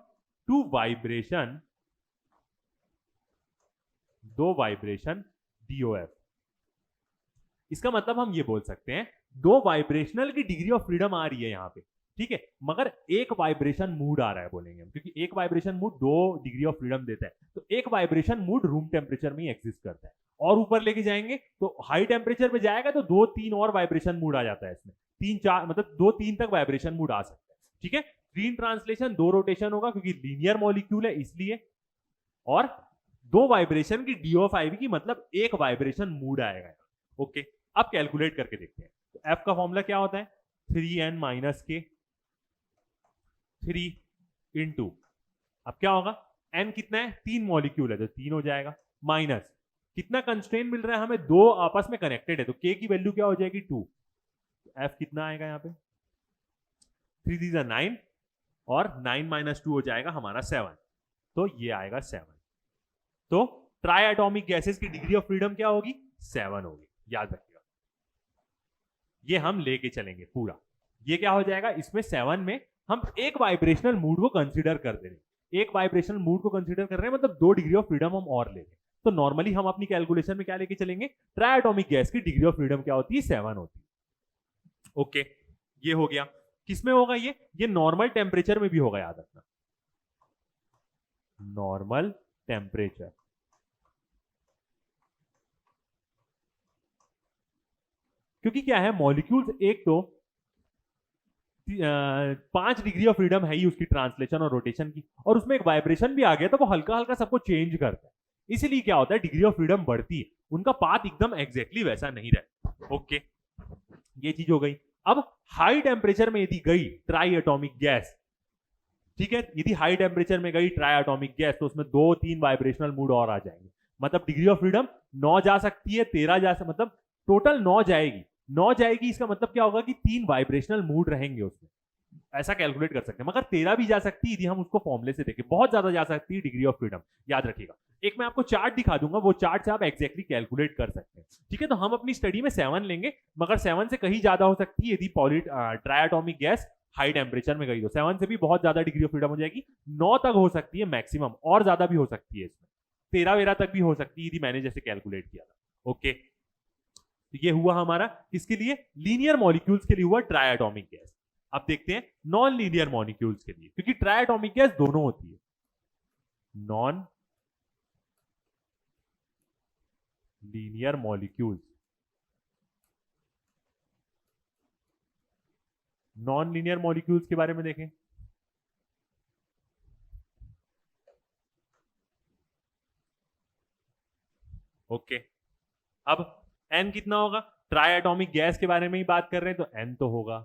2 वाइब्रेशन, 2 वाइब्रेशन DOF। इसका मतलब हम ये बोल सकते हैं 2 वाइब्रेशनल की डिग्री ऑफ फ्रीडम आ रही है यहां पे, ठीक है, मगर एक वाइब्रेशन मूड आ रहा है बोलेंगे हम, क्योंकि एक vibration mood 2 degree of freedom देता है। तो एक वाइब्रेशन मूड रूम टेम्परेचर में ही एग्जिस्ट करता है, और ऊपर लेके जाएंगे तो हाई टेम्परेचर पे जाएगा तो 2-3 और वाइब्रेशन मूड आ जाता है इसमें, 3-4 मतलब 2-3 तक वाइब्रेशन मूड आ सकता है। ठीक है, 3 ट्रांसलेशन, 2 रोटेशन होगा क्योंकि लीनियर मॉलिक्यूल है इसलिए, और 2 वाइब्रेशन की डी ऑफ आई की मतलब एक वाइब्रेशन मूड आएगा। ओके, अब कैलकुलेट करके देखते हैं। तो एफ का फॉर्मूला क्या होता है? 3n माइनस के 3 इंटू, अब क्या होगा? n कितना है? 3 मॉलिक्यूल है तो 3 हो जाएगा, माइनस कितना कंस्ट्रेन मिल रहा है हमें? 2 आपस में कनेक्टेड है तो k की वैल्यू क्या हो जाएगी? 2। तो f कितना आएगा यहाँ पे? 3 3 9, और 9 माइनस 2 हो जाएगा हमारा 7, तो ये आएगा 7। तो ट्राई एटॉमिक गैसेस की डिग्री ऑफ फ्रीडम क्या होगी? 7 होगी, याद रखिएगा। ये हम लेके चलेंगे पूरा। ये क्या हो जाएगा? इसमें 7 में हम एक वाइब्रेशनल मूड को कंसीडर कर दे रहे हैं, एक वाइब्रेशनल मूड को कंसीडर कर रहे हैं, मतलब 2 डिग्री ऑफ फ्रीडम हम और ले रहे हैं। तो नॉर्मली हम अपनी कैलकुलेशन में क्या लेके चलेंगे? ट्राई एटॉमिक गैस की डिग्री ऑफ फ्रीडम क्या होती है? 7 होती है। ओके, ये हो गया। किसमें होगा ये नॉर्मल टेम्परेचर में भी होगा, याद रखना, नॉर्मल टेम्परेचर। क्योंकि क्या है, मॉलिक्यूल्स एक तो 5 डिग्री ऑफ फ्रीडम है ही उसकी ट्रांसलेशन और रोटेशन की, और उसमें एक वाइब्रेशन भी आ गया तो वो हल्का हल्का सबको चेंज करता है, इसीलिए क्या होता है डिग्री ऑफ फ्रीडम बढ़ती है, उनका पाथ एकदम एग्जैक्टली वैसा नहीं रहता। ओके, ये चीज हो गई। अब हाई टेम्परेचर में यदि गई ट्राई एटॉमिक गैस, ठीक है, यदि हाई टेम्परेचर में गई ट्राई एटॉमिक गैस तो उसमें 2-3 वाइब्रेशनल मूड और आ जाएंगे, मतलब डिग्री ऑफ फ्रीडम 9 जा सकती है, 13 जा सकती, मतलब टोटल 9 जाएगी। 9 जाएगी, इसका मतलब क्या होगा कि 3 वाइब्रेशनल मूड रहेंगे उसमें, ऐसा कैलकुलेट कर सकते हैं। मगर 13 भी जा सकती है यदि हम उसको फॉर्मूले से देखें, बहुत ज्यादा जा सकती है डिग्री ऑफ फ्रीडम, याद रखिएगा। एक मैं आपको चार्ट दिखा दूंगा, वो चार्ट से आप एक्जैक्टली कैलकुलेट कर सकते हैं। ठीक है, तो हम अपनी स्टडी में 7 लेंगे, मगर 7 से कहीं ज्यादा हो सकती है यदि try atomic gas high temperature में गई तो 7 से भी बहुत ज्यादा डिग्री ऑफ फ्रीडम हो जाएगी, 9 तक हो सकती है मैक्सिमम, और ज्यादा भी हो सकती है, इसमें 13-13 तक भी हो सकती है यदि मैंने जैसे कैलकुलेट किया था। ओके, तो ये हुआ हमारा किसके लिए? लीनियर मॉलिक्यूल्स के लिए हुआ ट्राई एटॉमिक गैस। अब देखते हैं नॉन लीनियर मॉलिक्यूल्स के लिए, क्योंकि ट्राई एटॉमिक गैस दोनों होती है, non linear molecules. Non linear molecules के बारे में देखें। ओके, अब n कितना होगा? ट्राई एटॉमिक गैस के बारे में ही बात कर रहे हैं तो n तो होगा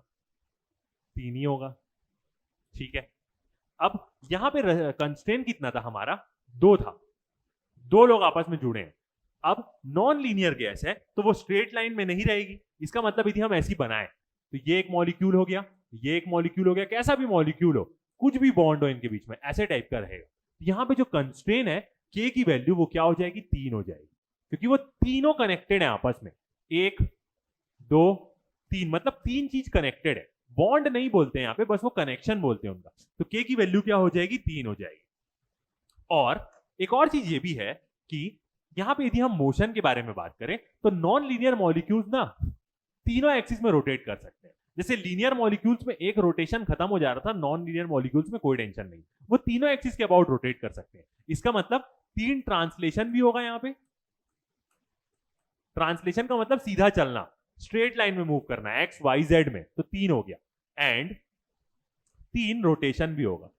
3 ही होगा। ठीक है, अब यहां पे कंस्ट्रेंट कितना था हमारा? 2 था, 2 लोग आपस में जुड़े हैं। अब नॉन लीनियर गैस है तो वो स्ट्रेट लाइन में नहीं रहेगी, इसका मतलब यदि हम ऐसी बनाएं तो ये एक मॉलिक्यूल हो गया, ये एक मॉलिक्यूल हो गया, कैसा भी मॉलिक्यूल हो, कुछ भी बॉन्ड हो इनके बीच में, ऐसे टाइप का रहेगा। यहां पे जो कंस्ट्रेंट है k की वैल्यू वो क्या हो जाएगी? 3 हो जाएगी, क्योंकि वो तीनों कनेक्टेड है आपस में। एक, दो, तीन, मतलब तीन चीज कनेक्टेड है। बॉन्ड नहीं बोलते हैं यहाँ पे, बस वो कनेक्शन बोलते हैं उनका। तो के की वैल्यू क्या हो जाएगी, 3 हो जाएगी। और एक और चीज ये भी है कि यहां पे यदि हम मोशन के बारे में बात करें तो नॉन लीनियर मॉलिक्यूल्स ना तीनों एक्सिस में रोटेट कर सकते हैं। जैसे लीनियर मॉलिक्यूल्स में एक रोटेशन खत्म हो जा रहा था, नॉन लीनियर मॉलिक्यूल्स में कोई टेंशन नहीं, वो तीनों एक्सिस के अबाउट रोटेट कर सकते हैं। इसका मतलब 3 ट्रांसलेशन भी होगा यहाँ पे। ट्रांसलेशन का मतलब सीधा चलना, स्ट्रेट लाइन में मूव करना है एक्स वाई जेड में, तो 3 हो गया। एंड 3 रोटेशन भी होगा।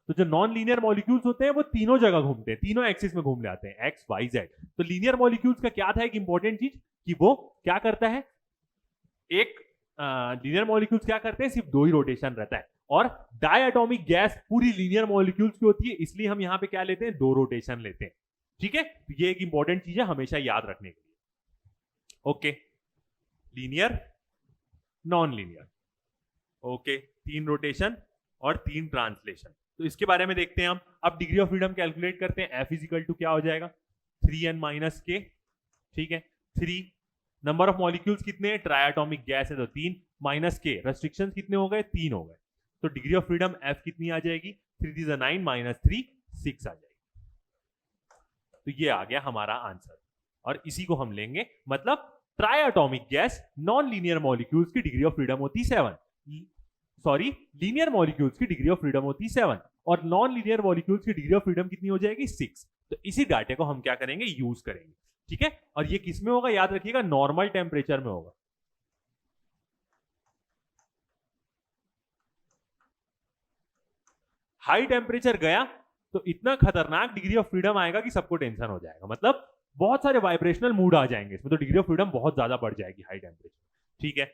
तो जो नॉन लीनियर मॉलिक्यूल्स होते हैं वो तीनों जगह घूमते हैं, तीनों एक्सिस में घूम जाते हैं, एक्स वाई जेड। तो लीनियर मॉलिक्यूल्स का क्या था एक इंपॉर्टेंट चीज कि वो क्या करता है, एक लीनियर मॉलिक्यूल्स क्या करते हैं, सिर्फ 2 ही रोटेशन रहता है। और डायटोमिक गैस पूरी लीनियर मॉलिक्यूल्स की होती है, इसलिए हम यहां पे क्या लेते हैं, 2 रोटेशन लेते हैं। ठीक है, तो ये एक इंपॉर्टेंट चीज है हमेशा याद रखने के लिए। Okay, linear, non linear, okay, 3 rotation और 3 ट्रांसलेशन। तो इसके बारे में देखते हैं हम। अब डिग्री ऑफ फ्रीडम कैलकुलेट करते हैं। एफ इजिकल टू क्या हो जाएगा, 3n माइनस के। ठीक है, 3 नंबर ऑफ मॉलिक्यूल्स कितने हैं, ट्राइएटॉमिक गैस है तो 3, माइनस के रेस्ट्रिक्शंस कितने हो गए, 3 हो गए। तो डिग्री ऑफ फ्रीडम एफ कितनी आ जाएगी, 3 3 9 माइनस 3 6 आ जाएगी। तो ये आ गया हमारा आंसर, और इसी को हम लेंगे। मतलब triatomic gas non linear molecules की डिग्री ऑफ फ्रीडम होती 7, सॉरी लीनियर मॉलिक्यूल्स की डिग्री ऑफ फ्रीडम होती 7, और नॉन लीनियर मॉलिक्यूल्स की डिग्री ऑफ फ्रीडम कितनी हो जाएगी, 6। तो इसी डाटे को हम क्या करेंगे, यूज करेंगे। ठीक है, और ये किस में होगा, याद रखिएगा नॉर्मल टेम्परेचर में होगा। हाई टेम्परेचर गया तो इतना खतरनाक डिग्री ऑफ फ्रीडम आएगा कि सबको टेंशन हो जाएगा, मतलब बहुत सारे वाइब्रेशनल मूड आ जाएंगे इसमें, तो डिग्री ऑफ फ्रीडम बहुत ज्यादा बढ़ जाएगी हाई टेम्परेचर। ठीक है,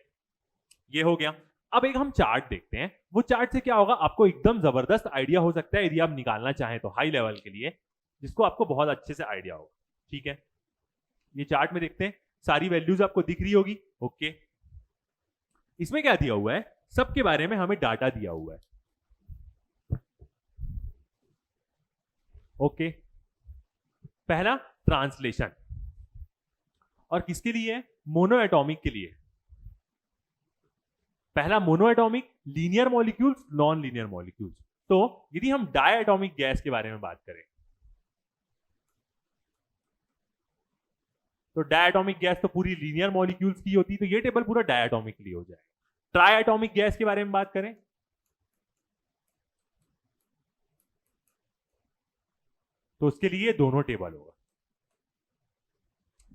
ये हो गया। अब एक हम चार्ट देखते हैं। वो चार्ट से क्या होगा, आपको एकदम जबरदस्त आइडिया हो सकता है यदि आप निकालना चाहें तो हाई लेवल के लिए, जिसको आपको बहुत अच्छे से आइडिया होगा। ठीक है, ये चार्ट में देखते हैं, सारी वैल्यूज आपको दिख रही होगी। ओके, इसमें क्या दिया हुआ है, सबके बारे में हमें डाटा दिया हुआ है। ओके, पहला ट्रांसलेशन, और किसके लिए है, मोनो एटॉमिक के लिए। पहला mono atomic, linear molecules, non linear molecules. तो यदि हम डायटोमिक गैस के बारे में बात करें तो डायटोमिक गैस तो पूरी लीनियर मॉलिक्यूल्स की होती है, तो ये टेबल पूरा डायटोमिक के लिए हो जाएगा। ट्राइएटॉमिक गैस के बारे में बात करें तो उसके लिए दोनों टेबल होगा।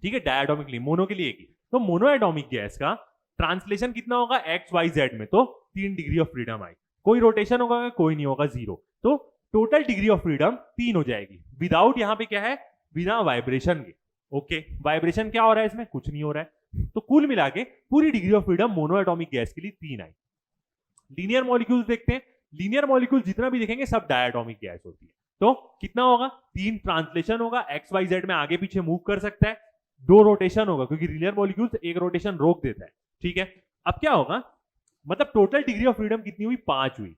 ठीक है, डायटोमिक के लिए, मोनो के लिए एक ही। तो मोनो एटॉमिक गैस का ट्रांसलेशन कितना होगा, एक्स वाई जेड में, तो 3 डिग्री ऑफ फ्रीडम आई। कोई रोटेशन होगा, कोई नहीं होगा, 0। तो टोटल डिग्री ऑफ फ्रीडम 3 हो जाएगी, विदाउट यहां पे क्या है, बिना वाइब्रेशन के। ओके, वाइब्रेशन क्या हो रहा है इसमें, कुछ नहीं हो रहा है। तो कुल मिला के पूरी degree of freedom mono atomic gas के लिए 3 आई। लीनियर मॉलिक्यूल्स देखते हैं। लीनियर मॉलिक्यूल जितना भी देखेंगे सब डायटोमिक गैस होती है। तो कितना होगा, 3 ट्रांसलेशन होगा, एक्स वाई जेड में आगे पीछे मूव कर सकता है, 2 रोटेशन होगा क्योंकि लीनियर मॉलिक्यूल्स एक रोटेशन रोक देता है। ठीक है, अब क्या होगा, मतलब टोटल डिग्री ऑफ फ्रीडम कितनी हुई, 5 हुई।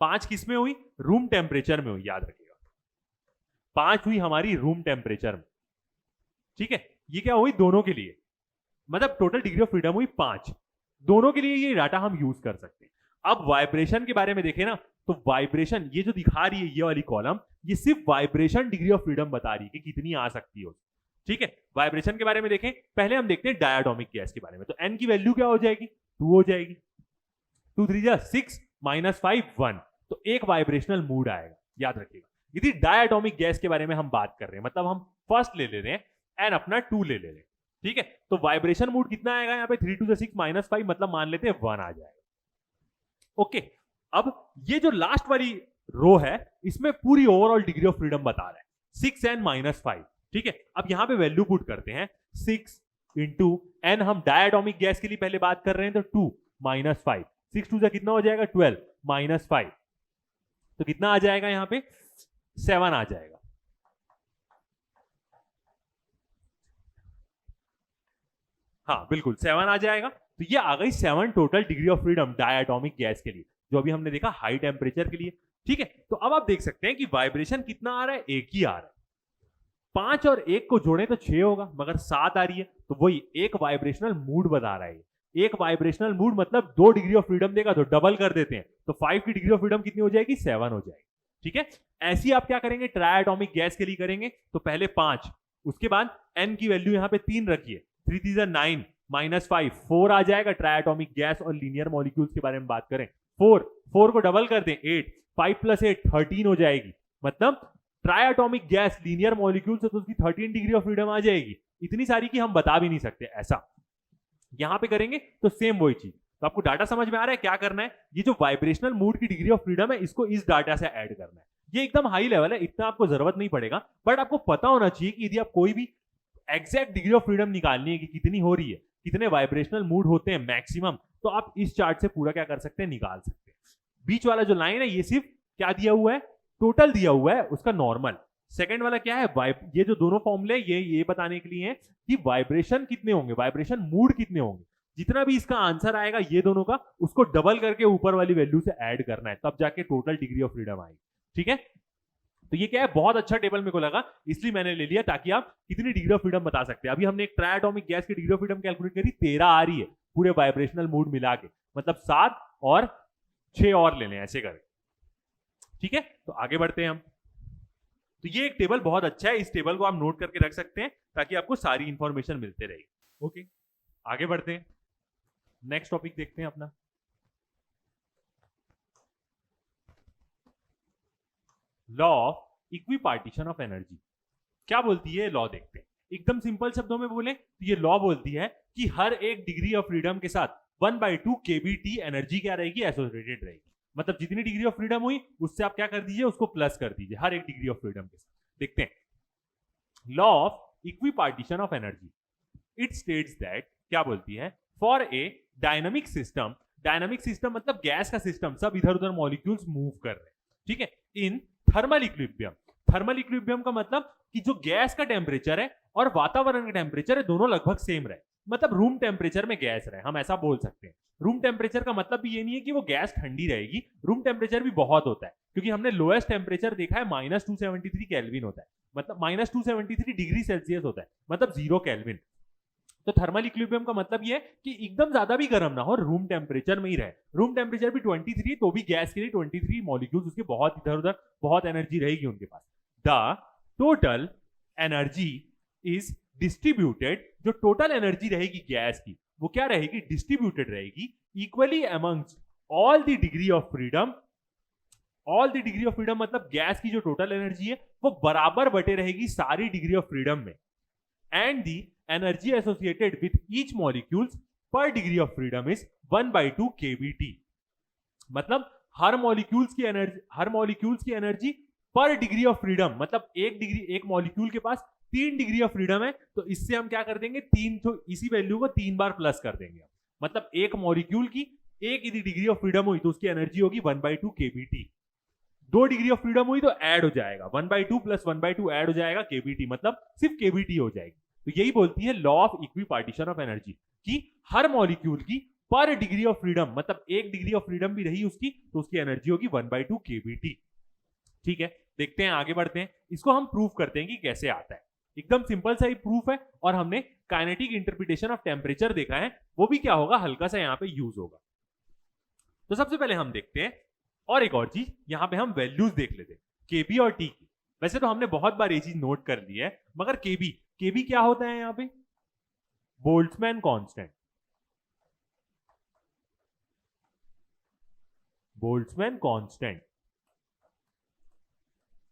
5 किस में हुई, रूम टेम्परेचर में हुई, याद रखिएगा 5 हुई हमारी रूम टेम्परेचर में। ठीक है, ये क्या हुई दोनों के लिए, मतलब टोटल डिग्री ऑफ फ्रीडम हुई 5, दोनों के लिए ये डाटा हम यूज कर सकते हैं। अब वाइब्रेशन के बारे में देखें ना, तो वाइब्रेशन ये जो दिखा रही है ये वाली कॉलम, ये सिर्फ वाइब्रेशन डिग्री ऑफ फ्रीडम बता रही है कि कितनी आ सकती है। ठीक है, वाइब्रेशन के बारे में देखें, पहले हम देखते हैं डायटोमिक गैस के बारे में। तो n की वैल्यू क्या हो जाएगी, 2 हो जाएगी, 2 3 जा 6 माइनस 5 1, तो एक वाइब्रेशनल मूड आएगा, याद रखिएगा। यदि डायटोमिक गैस के बारे में हम बात कर रहे हैं, मतलब हम फर्स्ट ले रहे हैं, n अपना 2 ले रहे हैं। ठीक है, तो वाइब्रेशन मूड कितना आएगा यहाँ पे, 3 2 6 माइनस 5, मतलब मान लेते हैं 1 आ जाएगा। ओके, अब ये जो लास्ट वाली रो है इसमें पूरी ओवरऑल डिग्री ऑफ फ्रीडम बता रहा है, 6n माइनस 5। ठीक है, अब यहां पे वैल्यू पुट करते हैं, 6 इंटू n, हम डायटोमिक गैस के लिए पहले बात कर रहे हैं, तो 2 माइनस 5, 6 2 कितना हो जाएगा, 12 माइनस 5, तो कितना आ जाएगा यहाँ पे, 7 आ जाएगा। हाँ बिल्कुल 7 आ जाएगा। तो ये आ गई 7 total degree of freedom diatomic gas के लिए, जो अभी हमने देखा हाई टेम्परेचर के लिए। ठीक है, तो अब आप देख सकते हैं कि वाइब्रेशन कितना आ रहा है, एक ही आ रहा है। 5 और 1 को जोड़े तो 6 होगा, मगर 7 आ रही है, तो वही एक वाइब्रेशनल मूड बता रहा है। एक वाइब्रेशनल मूड मतलब 2 डिग्री ऑफ फ्रीडम देगा, तो डबल कर देते हैं, तो 5 की डिग्री ऑफ फ्रीडम कितनी हो जाएगी, 7 हो जाएगी। ठीक है, ऐसी आप क्या करेंगे ट्राई एटॉमिक गैस के लिए करेंगे, तो पहले 5, उसके बाद n की वैल्यू यहां पे 3 रखिए, 3 3 9 -5 4 आ जाएगा। ट्राई एटॉमिक गैस और लीनियर मॉलिक्यूल्स के बारे में बात करें, 4 को डबल कर दें 8, 5 + 8 13 हो जाएगी। मतलब try atomic gas linear molecule से तो उसकी 13 डिग्री ऑफ फ्रीडम आ जाएगी, इतनी सारी कि हम बता भी नहीं सकते। ऐसा यहां पे करेंगे तो सेम वही चीज। तो आपको डाटा समझ में आ रहा है क्या करना है, ये जो वाइब्रेशनल मूड की डिग्री ऑफ फ्रीडम है इसको इस डाटा से ऐड करना है। ये एकदम हाई लेवल है, इतना आपको जरूरत नहीं पड़ेगा, बट आपको पता होना चाहिए कि यदि आप कोई भी एग्जैक्ट डिग्री ऑफ फ्रीडम निकालनी है कि कितनी हो रही है, कितने वाइब्रेशनल मूड होते हैं मैक्सिमम, तो आप इस चार्ट से पूरा क्या कर सकते हैं, निकाल सकते हैं। बीच वाला जो लाइन है ये सिर्फ क्या दिया हुआ है, टोटल दिया हुआ है उसका नॉर्मल। सेकंड वाला क्या है, ये जो दोनों फॉर्मूले ये बताने के लिए है कि वाइब्रेशन कितने होंगे, वाइब्रेशन मूड कितने होंगे। जितना भी इसका आंसर आएगा ये दोनों का, उसको डबल करके ऊपर वाली वैल्यू से ऐड करना है, तब जाके टोटल डिग्री ऑफ फ्रीडम आएगी। ठीक है, तो ये क्या है, बहुत अच्छा टेबल मेरे को लगा, इसलिए मैंने ले लिया ताकि आप कितनी डिग्री ऑफ फ्रीडम बता सकते हैं। अभी हमने एक ट्राई एटॉमिक गैस की डिग्री ऑफ फ्रीडम कैलकुलेट करी, 13 आ रही है पूरे वाइब्रेशनल मूड मिला के, मतलब 7 और 6 और ले लें ऐसे करें। ठीक है, तो आगे बढ़ते हैं हम। तो ये एक टेबल बहुत अच्छा है, इस टेबल को आप नोट करके रख सकते हैं ताकि आपको सारी इंफॉर्मेशन मिलते रहेगी। ओके, आगे बढ़ते हैं, नेक्स्ट टॉपिक देखते हैं अपना। Law of equipartition of energy क्या बोलती है, लॉ देखते हैं। एकदम सिंपल शब्दों में बोले तो ये लॉ बोलती है कि हर एक डिग्री ऑफ फ्रीडम के साथ 1/2 kBT एनर्जी क्या रहेगी, एसोसिएटेड रहेगी। मतलब जितनी डिग्री ऑफ फ्रीडम हुई उससे आप क्या कर दीजिए, उसको प्लस कर दीजिए हर एक डिग्री ऑफ फ्रीडम के साथ। देखते हैं law of equipartition of energy. It states that, क्या बोलती है, for a dynamic system, dynamic system मतलब गैस का सिस्टम, सब इधर उधर मॉलिक्यूल्स मूव कर रहे हैं। ठीक है, in thermal equilibrium, thermal equilibrium का मतलब कि जो गैस का टेम्परेचर है और वातावरण का टेम्परेचर है दोनों लगभग सेम रहे, मतलब रूम टेम्परेचर में गैस रहे, हम ऐसा बोल सकते हैं। रूम टेम्परेचर का मतलब भी ये नहीं है कि वो गैस ठंडी रहेगी, रूम टेम्परेचर भी बहुत होता है, क्योंकि हमने लोएस्ट टेम्परेचर देखा है -273 केल्विन होता है, मतलब -273 डिग्री सेल्सियस होता है, मतलब 0 केल्विन। तो थर्मल इक्विलिब्रियम का मतलब ये है कि एकदम ज्यादा भी गर्म ना हो, रूम टेम्परेचर में ही रहे। रूम टेम्परेचर भी 23, तो भी गैस के लिए 23 मॉलिक्यूल्स उसके बहुत इधर उधर, बहुत एनर्जी रहेगी उनके पास। The total energy is distributed, जो टोटल एनर्जी रहेगी गैस की वो क्या रहेगी, डिस्ट्रीब्यूटेड रहेगी equally amongst all the degree of freedom. All the degree of freedom मतलब गैस की जो टोटल एनर्जी है वो बराबर बटे रहेगी सारी डिग्री ऑफ फ्रीडम में, and the energy associated with each molecules per degree of freedom is 1/2 kBT। मतलब हर मॉलिक्यूल्स की energy per degree of freedom, मतलब एक मॉलिक्यूल के पास 3 डिग्री ऑफ फ्रीडम है, तो इससे हम क्या कर देंगे, 3, तो इसी वैल्यू को 3 बार प्लस कर देंगे। मतलब एक मॉलिक्यूल की एक यदि डिग्री ऑफ फ्रीडम हुई तो उसकी एनर्जी होगी 1/2 kBT। 2 डिग्री ऑफ फ्रीडम हुई तो ऐड हो जाएगा 1/2 + 1/2 ऐड हो जाएगा kBT, मतलब सिर्फ kBT हो जाएगी। तो यही बोलती है law of equipartition of energy, कि हर मॉलिक्यूल की पर डिग्री ऑफ फ्रीडम, मतलब 1 डिग्री ऑफ फ्रीडम भी रही उसकी, तो उसकी एनर्जी होगी 1/2 kBT। ठीक है, देखते हैं आगे बढ़ते हैं, इसको हम प्रूफ करते हैं कि कैसे आता है। एकदम सिंपल सा ही प्रूफ है, और हमने काइनेटिक इंटरप्रिटेशन ऑफ टेम्परेचर देखा है, वो भी क्या होगा, हल्का सा यहाँ पे यूज होगा। तो सबसे पहले हम देखते हैं, और एक और चीज यहां पे हम वैल्यूज देख लेते हैं, केबी और टी की। वैसे तो हमने बहुत बार ये चीज नोट कर ली है, मगर केबी क्या होता है यहाँ पे, बोल्ट्जमैन कांस्टेंट। बोल्ट्जमैन कांस्टेंट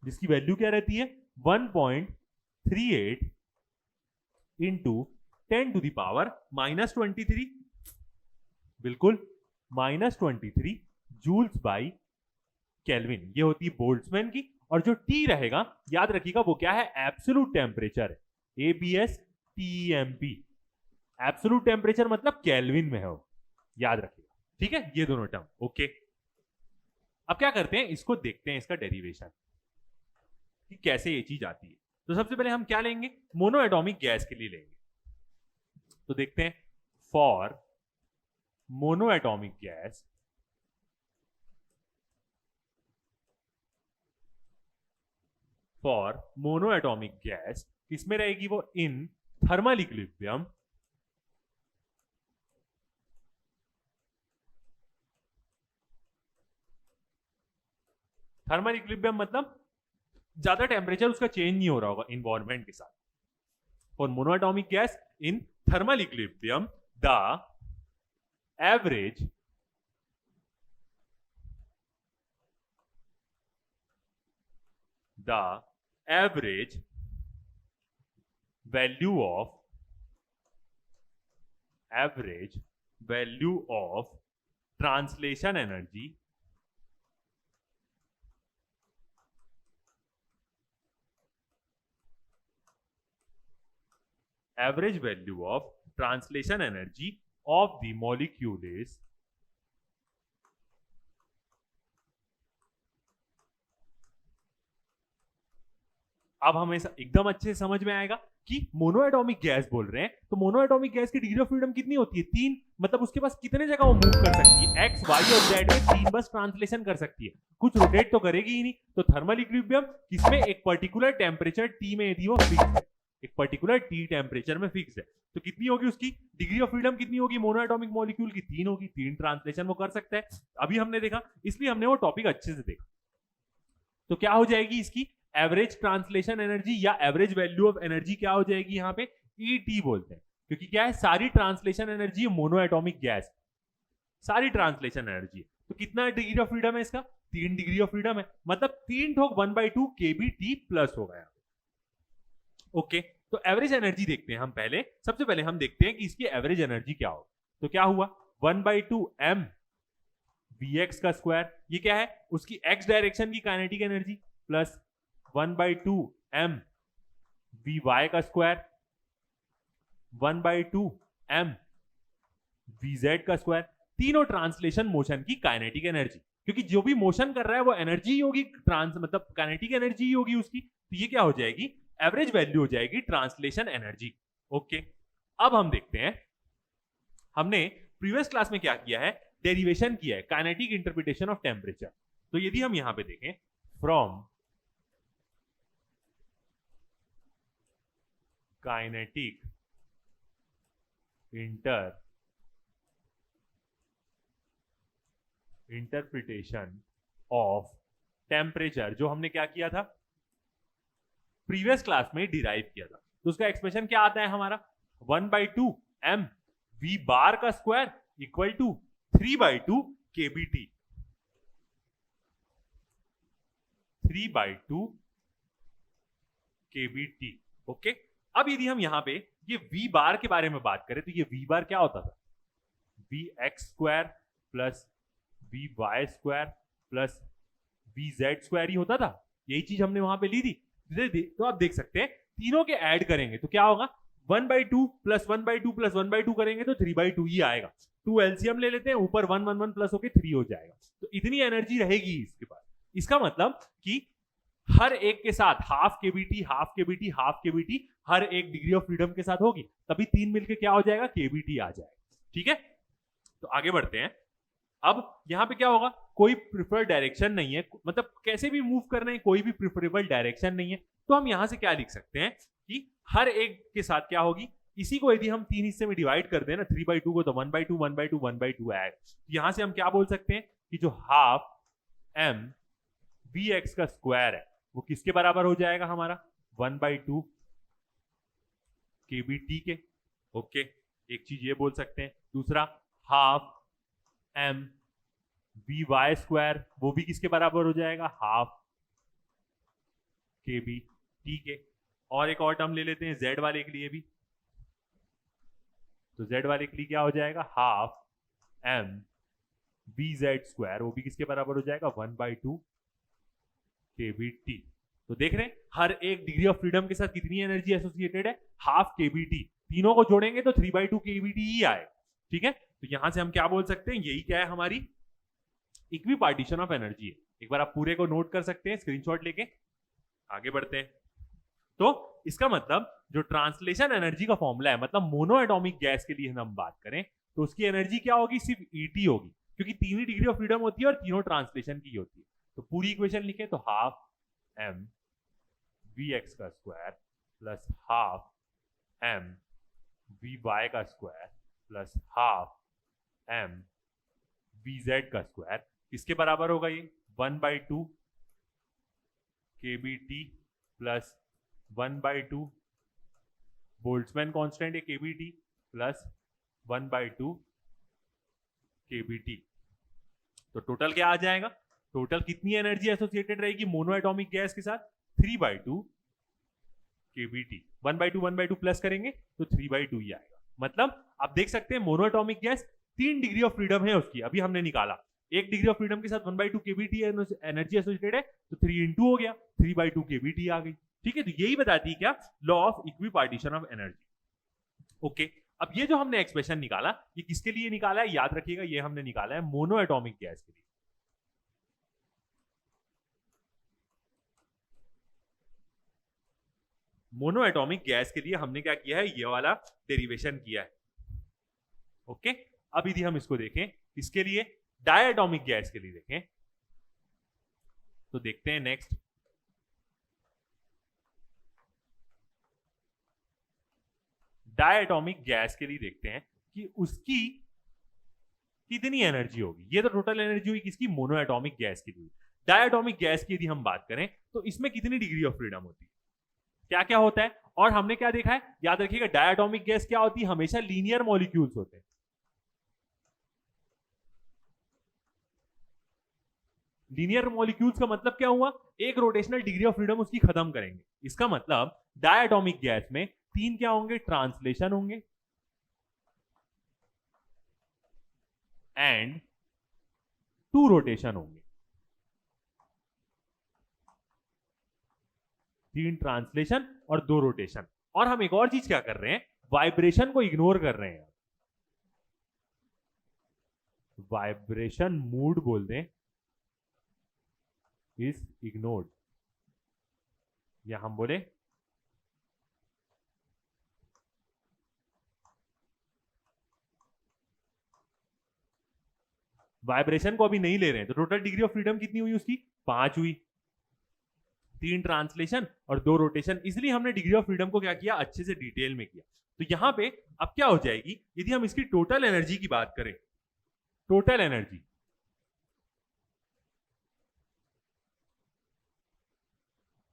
जिसकी वैल्यू क्या रहती है, 1.38 इंटू 10⁻⁻23, बिल्कुल -23 जूल्स बाई केल्विन, ये होती है बोल्ट्जमैन की। और जो टी रहेगा याद रखिएगा वो क्या है, एब्सोल्यूट टेम्परेचर है, ABS TEMP। एब्सोल्यूट टेम्परेचर मतलब केल्विन में हो, याद रखिएगा। ठीक है, ये दोनों टर्म ओके। अब क्या करते हैं, इसको देखते हैं इसका डेरिवेशन कि कैसे ये चीज आती है। तो सबसे पहले हम क्या लेंगे, मोनो एटॉमिक गैस के लिए लेंगे। तो देखते हैं, for mono atomic gas for mono atomic gas किसमें रहेगी वो, in thermal equilibrium thermal equilibrium मतलब ज्यादा टेम्परेचर उसका चेंज नहीं हो रहा होगा इन्वायरमेंट के साथ। For mono atomic gas in thermal equilibrium the average value of translation energy of the molecule is अब हमें एकदम अच्छे से समझ में आएगा कि मोनोएटॉमिक गैस बोल रहे हैं तो मोनोएटॉमिक गैस की डिग्री ऑफ फ्रीडम कितनी होती है, 3। मतलब उसके पास कितने जगह वो मूव कर सकती है, एक्स वाई और जेड में 3 बस ट्रांसलेशन कर सकती है, कुछ रोटेट तो करेगी ही नहीं। तो थर्मल इक्विलिब्रियम किसमें, एक पर्टिकुलर टेम्परेचर टी में यदि वो फिक्स है, एक पर्टिकुलर टी टेम्परेचर में फिक्स है, तो कितनी होगी उसकी डिग्री ऑफ फ्रीडम, कितनी होगी मोनोएटॉमिक मॉलिक्यूल की, 3 होगी। 3 ट्रांसलेशन वो कर सकता है, अभी हमने देखा, इसलिए हमने वो टॉपिक अच्छे से देखा। तो क्या हो जाएगी इसकी एवरेज ट्रांसलेशन एनर्जी या एवरेज वैल्यू ऑफ एनर्जी क्या हो जाएगी, यहाँ पे ईटी बोलते हैं, क्योंकि क्या है सारी translation energy mono atomic gas, सारी ट्रांसलेशन एनर्जी है। तो कितना डिग्री ऑफ फ्रीडम है इसका, 3 डिग्री ऑफ फ्रीडम है, मतलब 3 ठोक 1/2 kBT प्लस हो गया। ओके, तो एवरेज एनर्जी देखते हैं हम पहले, सबसे पहले हम देखते हैं कि इसकी एवरेज एनर्जी क्या हो। तो क्या हुआ 1/2 m Vx का स्क्वायर, ये क्या है उसकी x डायरेक्शन की kinetic energy, plus 1/2 m Vy का स्क्वायर, 1/2 m Vz का स्क्वायर, तीनों ट्रांसलेशन मोशन की काइनेटिक एनर्जी, क्योंकि जो भी मोशन कर रहा है वो एनर्जी ही होगी, ट्रांस मतलब काइनेटिक एनर्जी ही होगी उसकी। तो ये क्या हो जाएगी, एवरेज वैल्यू हो जाएगी ट्रांसलेशन एनर्जी। ओके, अब हम देखते हैं, हमने प्रीवियस क्लास में क्या किया है, डेरिवेशन किया है काइनेटिक इंटरप्रिटेशन ऑफ टेम्परेचर। तो यदि हम यहां पे देखें, from kinetic interpretation of temperature, जो हमने क्या किया था प्रीवियस क्लास में डिराइव किया था, तो उसका एक्सप्रेशन क्या आता है हमारा, 1/2 m V बार का square equal to 3/2 kBT, 3/2 kBT। Okay, अब यदि हम यहां पे ये V बार के बारे में बात करें तो ये V बार क्या होता था, Vx square plus Vy square plus Vz square ही होता था, यही चीज हमने वहां पे ली थी। तो आप देख सकते हैं तीनों के ऐड करेंगे तो क्या होगा, 1/2 प्लस 1/2 प्लस 1/2 करेंगे तो 3/2 ही आएगा। 2 एलसीएम ले लेते हैं, ऊपर 1 1 1 प्लस होके 3 हो जाएगा, तो इतनी एनर्जी रहेगी इसके पास। इसका मतलब कि हर एक के साथ half KBT half KBT half KBT हर एक डिग्री ऑफ फ्रीडम के साथ होगी, तभी 3 मिलके क्या हो जाएगा, केबीटी आ जाएगा। ठीक है, तो आगे बढ़ते हैं। अब यहां पे क्या होगा, कोई प्रिफर्ड डायरेक्शन नहीं है, मतलब कैसे भी मूव करना है, कोई भी प्रिफरेबल डायरेक्शन नहीं है, तो हम यहां से क्या लिख सकते हैं कि हर एक के साथ क्या होगी, इसी को यदि हम 3 हिस्से में डिवाइड कर दें ना, 3/2 को, तो 1/2 1/2 1/2 आएगा। तो यहां से हम क्या बोल सकते हैं कि जो हाफ m Vx का स्क्वायर है वो किसके बराबर हो जाएगा हमारा, 1/2 kBT के। ओके, एक चीज ये बोल सकते हैं। दूसरा, हाफ m Vy स्क्वायर वो भी किसके बराबर हो जाएगा, हाफ kBT के। और एक और टर्म ले लेते हैं z वाले के लिए भी, तो z वाले के लिए क्या हो जाएगा, हाफ m Vz स्क्वायर वो भी किसके बराबर हो जाएगा, 1/2 kBT। तो देख रहे हैं हर एक डिग्री ऑफ फ्रीडम के साथ कितनी एनर्जी एसोसिएटेड है, हाफ kBT। तीनों को जोड़ेंगे तो 3/2 kBT ही आए। ठीक है, तो यहां से हम क्या बोल सकते हैं, यही क्या है, हमारी इक्वी पार्टीशन ऑफ एनर्जी है। एक बार आप पूरे को नोट कर सकते हैं स्क्रीनशॉट लेके। आगे बढ़ते हैं, तो इसका मतलब जो ट्रांसलेशन एनर्जी का फॉर्मूला है, मतलब मोनो एटॉमिक गैस के लिए हम बात करें तो उसकी एनर्जी क्या होगी, सिर्फ ईटी होगी, क्योंकि 3 ही डिग्री ऑफ फ्रीडम होती है और तीनों ट्रांसलेशन की होती है। तो पूरी इक्वेशन लिखे तो हाफ m वी एक्स का square plus half M V Y का square plus half M V Z का स्क्वायर किसके बराबर होगा ये 1/2 के बी टी प्लस 1/2 बोल्ट्जमैन कांस्टेंट है के बी टी प्लस 1/2 के बी टी। तो टोटल क्या आ जाएगा? टोटल कितनी एनर्जी एसोसिएटेड रहेगी मोनो एटॉमिक गैस के साथ? 3/2 के बी टी। 1/2 प्लस करेंगे तो 3/2 ही आएगा। मतलब आप देख सकते हैं mono atomic gas 3 degree of freedom है उसकी, अभी हमने निकाला। 1 डिग्री ऑफ फ्रीडम के साथ 1/2 केबीटी एनर्जी एसोसिएटेड है, तो 3 इंटू हो गया, 3/2 केबीटी आ गई। ठीक है, तो यही बताती है क्या? Law of equipartition of energy. Okay, अब ये जो हमने एक्सप्रेशन निकाला, ये किसके लिए निकाला है? याद रखिएगा, ये हमने निकाला है मोनो एटॉमिक गैस के लिए। मोनो एटॉमिक गैस के लिए हमने क्या किया है? ये वाला डेरिवेशन किया है। ओके, अब यदि हम इसको देखें किसके लिए? डायटॉमिक गैस के लिए देखें तो देखते हैं नेक्स्ट। डायटॉमिक गैस के लिए देखते हैं कि उसकी कितनी एनर्जी होगी। ये तो टोटल एनर्जी हुई किसकी? मोनो एटॉमिक गैस की। डायटॉमिक गैस की यदि हम बात करें तो इसमें कितनी डिग्री ऑफ फ्रीडम होती है, क्या क्या होता है? और हमने क्या देखा है? याद रखिएगा, डायटॉमिक गैस क्या होती है? हमेशा लीनियर मॉलिक्यूल्स होते हैं। लीनियर मॉलिक्यूल्स का मतलब क्या हुआ? एक रोटेशनल डिग्री ऑफ फ्रीडम उसकी खत्म करेंगे। इसका मतलब डायटॉमिक गैस में 3 क्या होंगे? ट्रांसलेशन होंगे एंड 2 रोटेशन होंगे। 3 ट्रांसलेशन और 2 रोटेशन। और हम एक और चीज क्या कर रहे हैं? वाइब्रेशन को इग्नोर कर रहे हैं। वाइब्रेशन मूड बोल दें, इज इग्नोर्ड, या हम बोले वाइब्रेशन को अभी नहीं ले रहे हैं। तो टोटल डिग्री ऑफ फ्रीडम कितनी हुई उसकी? 5 हुई। 3 ट्रांसलेशन और 2 रोटेशन, इसलिए हमने डिग्री ऑफ फ्रीडम को क्या किया? अच्छे से डिटेल में किया। तो यहां पे अब क्या हो जाएगी यदि हम इसकी टोटल एनर्जी की बात करें? टोटल एनर्जी,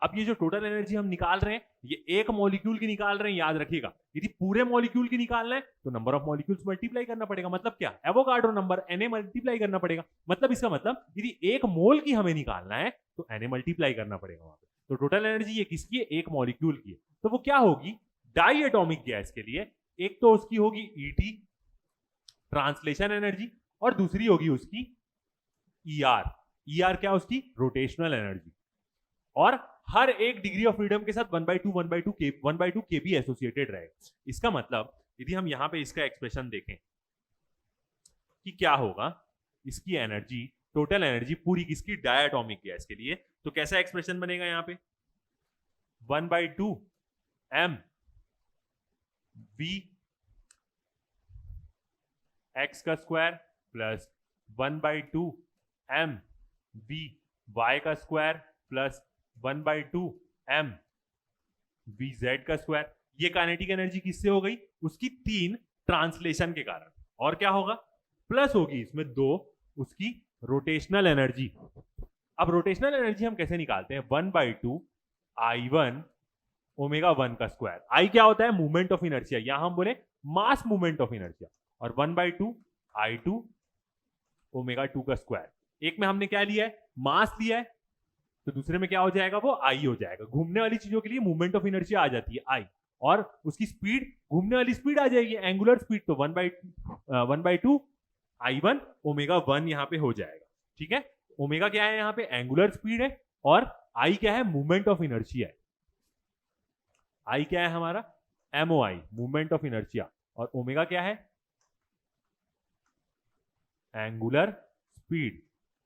अब ये जो टोटल एनर्जी हम निकाल रहे हैं, ये एक मॉलिक्यूल की निकाल रहे हैं, याद रखिएगा। यदि पूरे मॉलिक्यूल की निकालना है तो नंबर ऑफ मॉलिक्यूल्स मल्टीप्लाई करना पड़ेगा। मतलब क्या? एवोगाड्रो नंबर Na मल्टीप्लाई करना पड़ेगा। मतलब इसका मतलब यदि 1 मोल की हमें निकालना है तो Na मल्टीप्लाई करना पड़ेगा वहां पे। तो टोटल एनर्जी ये किसकी है? एक मॉलिक्यूल की है। तो वो क्या होगी डाई एटॉमिक गैस के लिए? एक तो उसकी होगी ET ट्रांसलेशन एनर्जी, और दूसरी होगी उसकी ER। ER क्या? उसकी रोटेशनल एनर्जी। और हर एक डिग्री ऑफ फ्रीडम के साथ 1/2 केबी एसोसिएटेड रहेगा। इसका मतलब यदि हम यहां पे इसका एक्सप्रेशन देखें कि क्या होगा, इसकी एनर्जी, टोटल एनर्जी पूरी किसकी? डायटॉमिक गैस के लिए, तो कैसा एक्सप्रेशन बनेगा यहां पे? 1/2 m v x का square plus 1/2 m v y का square plus 1/2 m v z का स्क्वायर। ये काइनेटिक एनर्जी किससे हो गई? उसकी 3 ट्रांसलेशन के कारण। और क्या होगा? प्लस होगी इसमें 2 उसकी रोटेशनल एनर्जी। अब रोटेशनल एनर्जी हम कैसे निकालते हैं? 1/2 I1 ओमेगा 1 का स्क्वायर। I क्या होता है? मूवमेंट ऑफ इनर्शिया, या हम बोले मास मूवमेंट ऑफ इनर्शिया। और 1/2 I2 ओमेगा 2 का स्क्वायर। एक में हमने क्या लिया है? मास लिया है, तो दूसरे में क्या हो जाएगा? वो I हो जाएगा। घूमने वाली चीजों के लिए मूवमेंट ऑफ इनर्शिया आ जाती है I, और उसकी स्पीड, घूमने वाली स्पीड आ जाएगी एंगुलर स्पीड। तो 1/2 I1 ओमेगा 1 यहां पे हो जाएगा। ठीक है, ओमेगा क्या है? यहां पे एंगुलर स्पीड है, और I क्या है? मूवमेंट ऑफ इनर्शिया है। I क्या है हमारा? MOI, movement of inertia. और ओमेगा क्या है? Angular speed.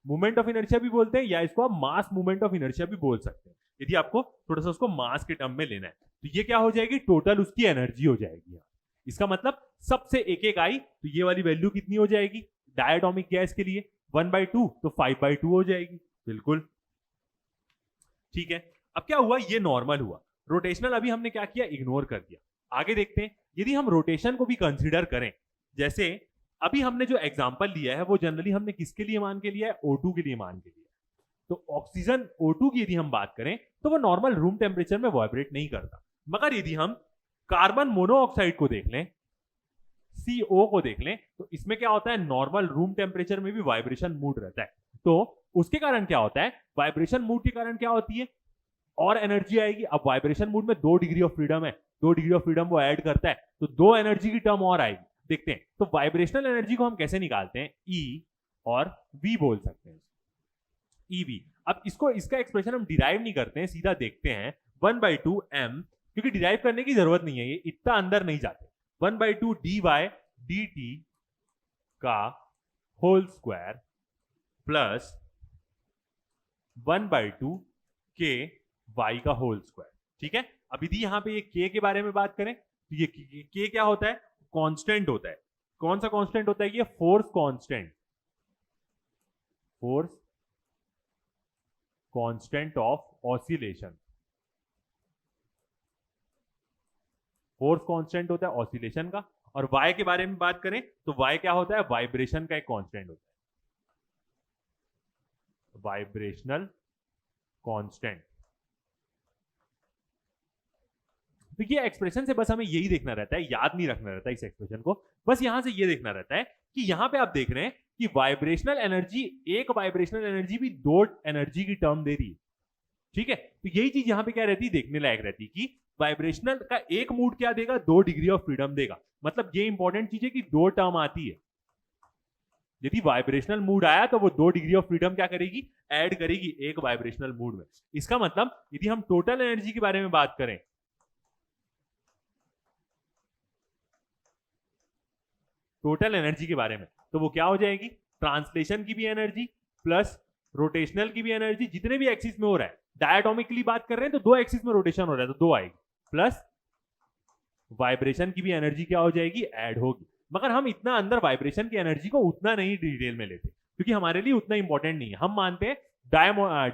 Movement of inertia भी बोलते हैं, या इसको आप मास मूवमेंट ऑफ इनर्शिया भी बोल सकते हैं, यदि आपको थोड़ा सा उसको मास के टर्म में लेना है। तो ये क्या हो जाएगी? टोटल उसकी एनर्जी हो जाएगी। इसका मतलब सबसे एक एक आई, तो ये वाली वैल्यू कितनी हो जाएगी डायटॉमिक गैस के लिए? 1/2 तो 5/2 हो जाएगी। बिल्कुल ठीक है। अब क्या हुआ, ये नॉर्मल हुआ, रोटेशनल अभी हमने क्या किया, इग्नोर कर दिया। आगे देखते हैं, यदि हम रोटेशन को भी कंसिडर करें, जैसे अभी हमने जो एग्जांपल लिया है वो जनरली हमने किसके लिए मान के लिया है, O2 के लिए मान के लिया है। तो ऑक्सीजन O2 की यदि हम बात करें तो वो नॉर्मल रूम टेम्परेचर में वाइब्रेट नहीं करता, मगर यदि हम कार्बन मोनोऑक्साइड को देख लें, CO को देख लें, तो इसमें क्या होता है, नॉर्मल रूम टेम्परेचर में भी वाइब्रेशन मूड रहता है। तो उसके कारण क्या होता है, वाइब्रेशन मूड के कारण क्या होती है, और एनर्जी आएगी। अब वाइब्रेशन मूड में 2 डिग्री ऑफ फ्रीडम है, 2 डिग्री ऑफ फ्रीडम वो ऐड करता है, तो 2 एनर्जी की टर्म और आएगी। देखते हैं, तो वाइब्रेशनल एनर्जी को हम कैसे निकालते हैं, E और V बोल सकते हैं, EV। अब इसको, इसका एक्सप्रेशन हम डिराइव नहीं करते हैं, सीधा देखते हैं 1/2 m, क्योंकि डिराइव करने की जरूरत नहीं है, ये इतना अंदर नहीं जाते। 1/2 dy dt का whole square plus 1/2 k y का होल स्क्वायर। ठीक है, अब यदि यहां पे ये k के बारे में बात करें तो ये k क्या होता है, कांस्टेंट होता है। कौन सा कांस्टेंट होता है, ये force constant, force constant of oscillation, force constant होता है ऑसिलेशन का। और y के बारे में बात करें तो y क्या होता है, वाइब्रेशन का एक कांस्टेंट होता है, वाइब्रेशनल कांस्टेंट। तो ये एक्सप्रेशन से बस हमें यही देखना रहता है, याद नहीं रखना रहता है इस एक्सप्रेशन को, बस यहां से ये देखना रहता है कि यहां पे आप देख रहे हैं कि वाइब्रेशनल एनर्जी, एक वाइब्रेशनल एनर्जी भी 2 एनर्जी की टर्म दे रही है। ठीक है, तो यही चीज यहां पे क्या रहती है, देखने लायक रहती है कि वाइब्रेशनल का एक मूड क्या देगा, 2 डिग्री ऑफ फ्रीडम देगा। मतलब ये इंपॉर्टेंट चीज है कि 2 टर्म आती है, यदि वाइब्रेशनल मूड आया तो वो 2 डिग्री ऑफ फ्रीडम क्या करेगी, ऐड करेगी एक वाइब्रेशनल मूड में। इसका मतलब यदि हम टोटल एनर्जी के बारे में बात करें, टोटल एनर्जी के बारे में, तो वो क्या हो जाएगी, ट्रांसलेशन की भी एनर्जी प्लस रोटेशनल की भी एनर्जी, जितने भी एक्सिस में हो रहा है, डायटोमिकली बात कर रहे हैं तो 2 एक्सिस में रोटेशन हो रहा है तो 2 आएगी, प्लस वाइब्रेशन की भी एनर्जी क्या हो जाएगी, ऐड होगी। मगर हम इतना अंदर वाइब्रेशन की एनर्जी को उतना नहीं डिटेल में लेते, क्योंकि हमारे लिए उतना इंपॉर्टेंट नहीं है। हम मानते हैं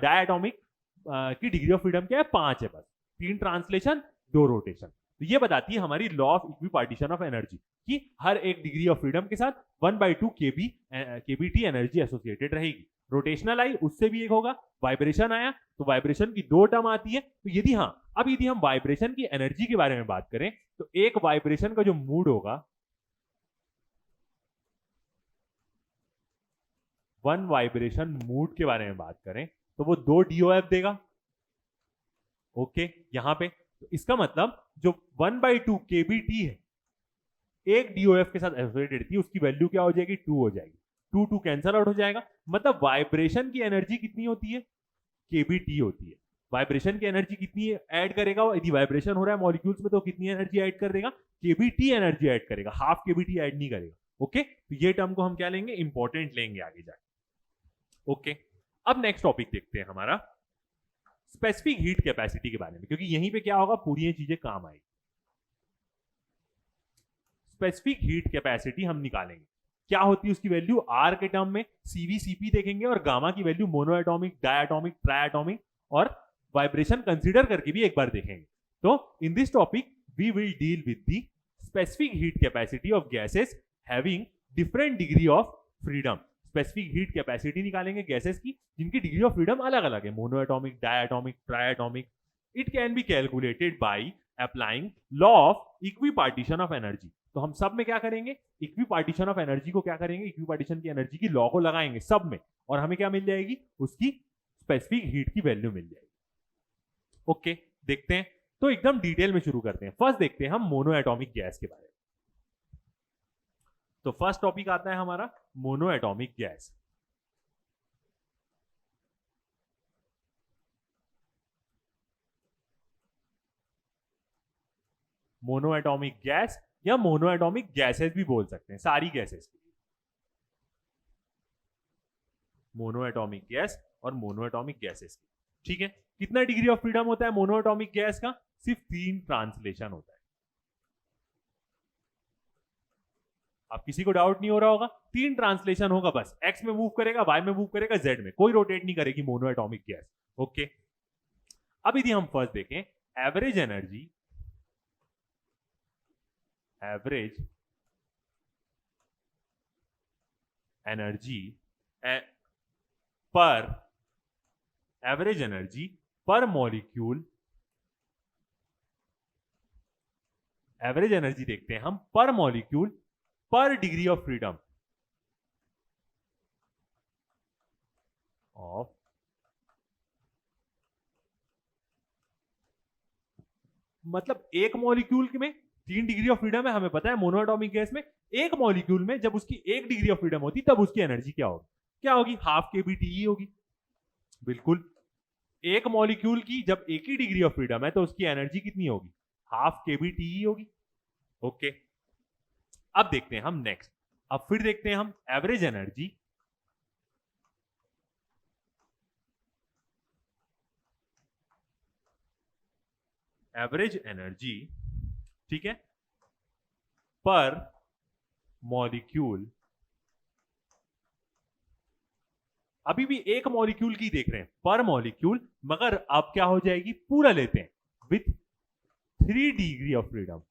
डायटोमिक की डिग्री ऑफ फ्रीडम क्या है, 5 है बस, 3 ट्रांसलेशन 2 रोटेशन। तो ये बताती है हमारी law of equipartition of energy कि हर एक डिग्री ऑफ फ्रीडम के साथ 1/2 kBT एनर्जी एसोसिएटेड रहेगी। रोटेशनल आई उससे भी एक होगा, वाइब्रेशन आया तो वाइब्रेशन की 2 टर्म आती है। तो यदि हाँ, अब यदि हम वाइब्रेशन की एनर्जी के बारे में बात करें तो एक वाइब्रेशन का जो मूड होगा, 1 वाइब्रेशन मूड के बारे में बात करें तो वो 2 DOF देगा। ओके, यहां पे तो इसका मतलब जो 1/2 kBT है, एक DOF के साथ एसोसिएटेड थी, उसकी वैल्यू क्या हो जाएगी, 2 हो जाएगी। 2 कैंसल आउट हो जाएगा, मतलब वाइब्रेशन की एनर्जी कितनी होती है, kBT होती है। वाइब्रेशन की एनर्जी कितनी ऐड करेगा, यदि वाइब्रेशन हो रहा है मॉलिक्यूल्स में तो कितनी एनर्जी ऐड कर देगा, kBT एनर्जी ऐड करेगा, हाफ kBT ऐड नहीं करेगा। ओके, तो ये टर्म को हम क्या लेंगे, इंपॉर्टेंट लेंगे आगे जाके। ओके, अब नेक्स्ट टॉपिक देखते हैं हमारा स्पेसिफिक हीट कैपेसिटी के बारे में, क्योंकि यहीं पे क्या होगा, पूरी ये चीजें काम आएगी। स्पेसिफिक हीट कैपेसिटी हम निकालेंगे, क्या होती है उसकी वैल्यू, आर के टर्म में सीवी सीपी देखेंगे और गामा की value mono atomic, diatomic, triatomic और वाइब्रेशन कंसीडर करके भी एक बार देखेंगे। तो in this topic we will deal with the specific heat capacity of gases having different degree of freedom. Specific heat capacity निकालेंगे गैसेस की जिनकी डिग्री ऑफ फ्रीडम अलग अलग है, mono atomic, diatomic, triatomic. It can be calculated by applying law of equipartition of energy. तो हम सब में क्या करेंगे, इक्विपार्टीशन ऑफ एनर्जी को क्या करेंगे, इक्विपार्टीशन की एनर्जी की लॉ को लगाएंगे सब में, और हमें क्या मिल जाएगी, उसकी स्पेसिफिक हीट की वैल्यू मिल जाएगी। ओके, देखते हैं, तो एकदम डिटेल में शुरू करते हैं। फर्स्ट देखते हैं हम मोनो एटॉमिक गैस के बारे में। तो फर्स्ट टॉपिक आता है हमारा mono atomic gas. Mono atomic gas या मोनो एटॉमिक गैसेस भी बोल सकते हैं, सारी गैसेस के लिए मोनो एटॉमिक गैस और मोनो एटॉमिक गैसेस की। ठीक है, कितना डिग्री ऑफ फ्रीडम होता है मोनो एटॉमिक गैस का, सिर्फ 3 ट्रांसलेशन होता है। अब किसी को डाउट नहीं हो रहा होगा, 3 ट्रांसलेशन होगा बस, एक्स में मूव करेगा, वाई में मूव करेगा, जेड में, कोई रोटेट नहीं करेगी मोनो एटॉमिक गैस। ओके, अब यदि हम फर्स्ट देखें एवरेज एनर्जी पर एवरेज एनर्जी पर मॉलिक्यूल, एवरेज एनर्जी देखते हैं हम पर मॉलिक्यूल पर डिग्री ऑफ फ्रीडम ऑफ मतलब एक मॉलिक्यूल में 3 डिग्री ऑफ फ्रीडम है, हमें पता है मोनोएटॉमिक गैस में एक मॉलिक्यूल में जब उसकी 1 डिग्री ऑफ फ्रीडम होती तब उसकी एनर्जी क्या होगी, क्या होगी, हाफ kBTE होगी। बिल्कुल, एक मॉलिक्यूल की जब 1 ही डिग्री ऑफ फ्रीडम है तो उसकी एनर्जी कितनी होगी, हाफ kBTE होगी। ओके, अब देखते हैं हम नेक्स्ट, अब फिर देखते हैं हम एवरेज एनर्जी, ठीक है, पर मॉलिक्यूल, अभी भी एक मॉलिक्यूल की देख रहे हैं पर मॉलिक्यूल, मगर अब क्या हो जाएगी, पूरा लेते हैं विथ 3 डिग्री ऑफ फ्रीडम।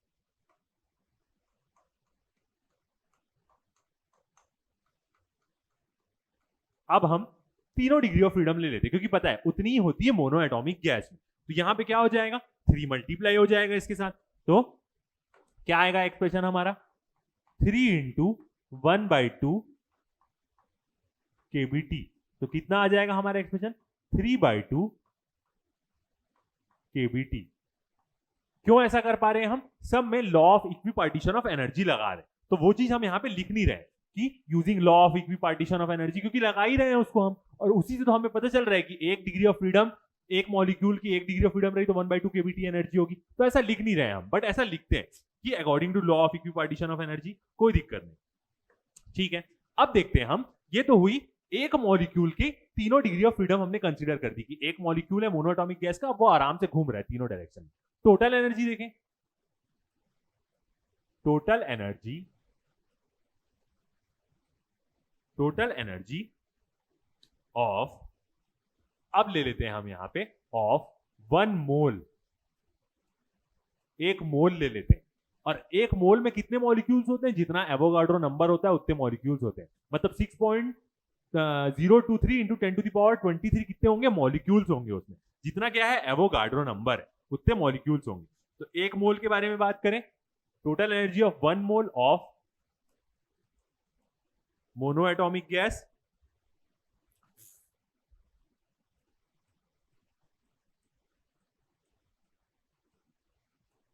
अब हम तीनों डिग्री ऑफ फ्रीडम ले लेते हैं क्योंकि पता है उतनी ही होती है मोनो एटॉमिक गैस में, तो यहां पे क्या हो जाएगा, 3 मल्टीप्लाई हो जाएगा इसके साथ, तो क्या आएगा एक्सप्रेशन हमारा, 3 इंटू 1/2 kBT, तो कितना आ जाएगा हमारा एक्सप्रेशन, 3/2 kBT। क्यों ऐसा कर पा रहे हैं हम, सब में law of equipartition of energy लगा रहे हैं, तो वो चीज हम यहां पे लिख नहीं रहे कि using law of equipartition of energy, क्योंकि लगा ही रहे हैं उसको हम, और उसी से तो हमें पता चल रहा है कि 1 डिग्री ऑफ फ्रीडम, एक मॉलिक्यूल की 1 डिग्री ऑफ फ्रीडम रही तो 1/2 kBT एनर्जी होगी, तो ऐसा लिख नहीं रहे हम, बट ऐसा लिखते हैं कि according to law of equipartition of energy, कोई दिक्कत नहीं। ठीक है, अब देखते हैं हम, ये तो हुई एक मॉलिक्यूल की तीनों डिग्री ऑफ फ्रीडम हमने कंसीडर कर दी कि एक मॉलिक्यूल है मोनोएटॉमिक गैस का, वो आराम से घूम रहा है तीनों डायरेक्शन में। टोटल एनर्जी देखें, टोटल एनर्जी ऑफ, अब ले लेते हैं हम यहां पे ऑफ 1 मोल, एक मोल ले लेते हैं, और एक मोल में कितने मॉलिक्यूल्स होते हैं, जितना एवोगाड्रो नंबर होता है उतने मॉलिक्यूल्स होते हैं, मतलब 6.023 इंटू 10⁻23 कितने होंगे, मॉलिक्यूल्स होंगे उसमें, जितना क्या है एवोगाड्रो नंबर है उतने मॉलिक्यूल्स होंगे। तो एक मोल के बारे में बात करें, total energy of 1 mole of monoatomic gas,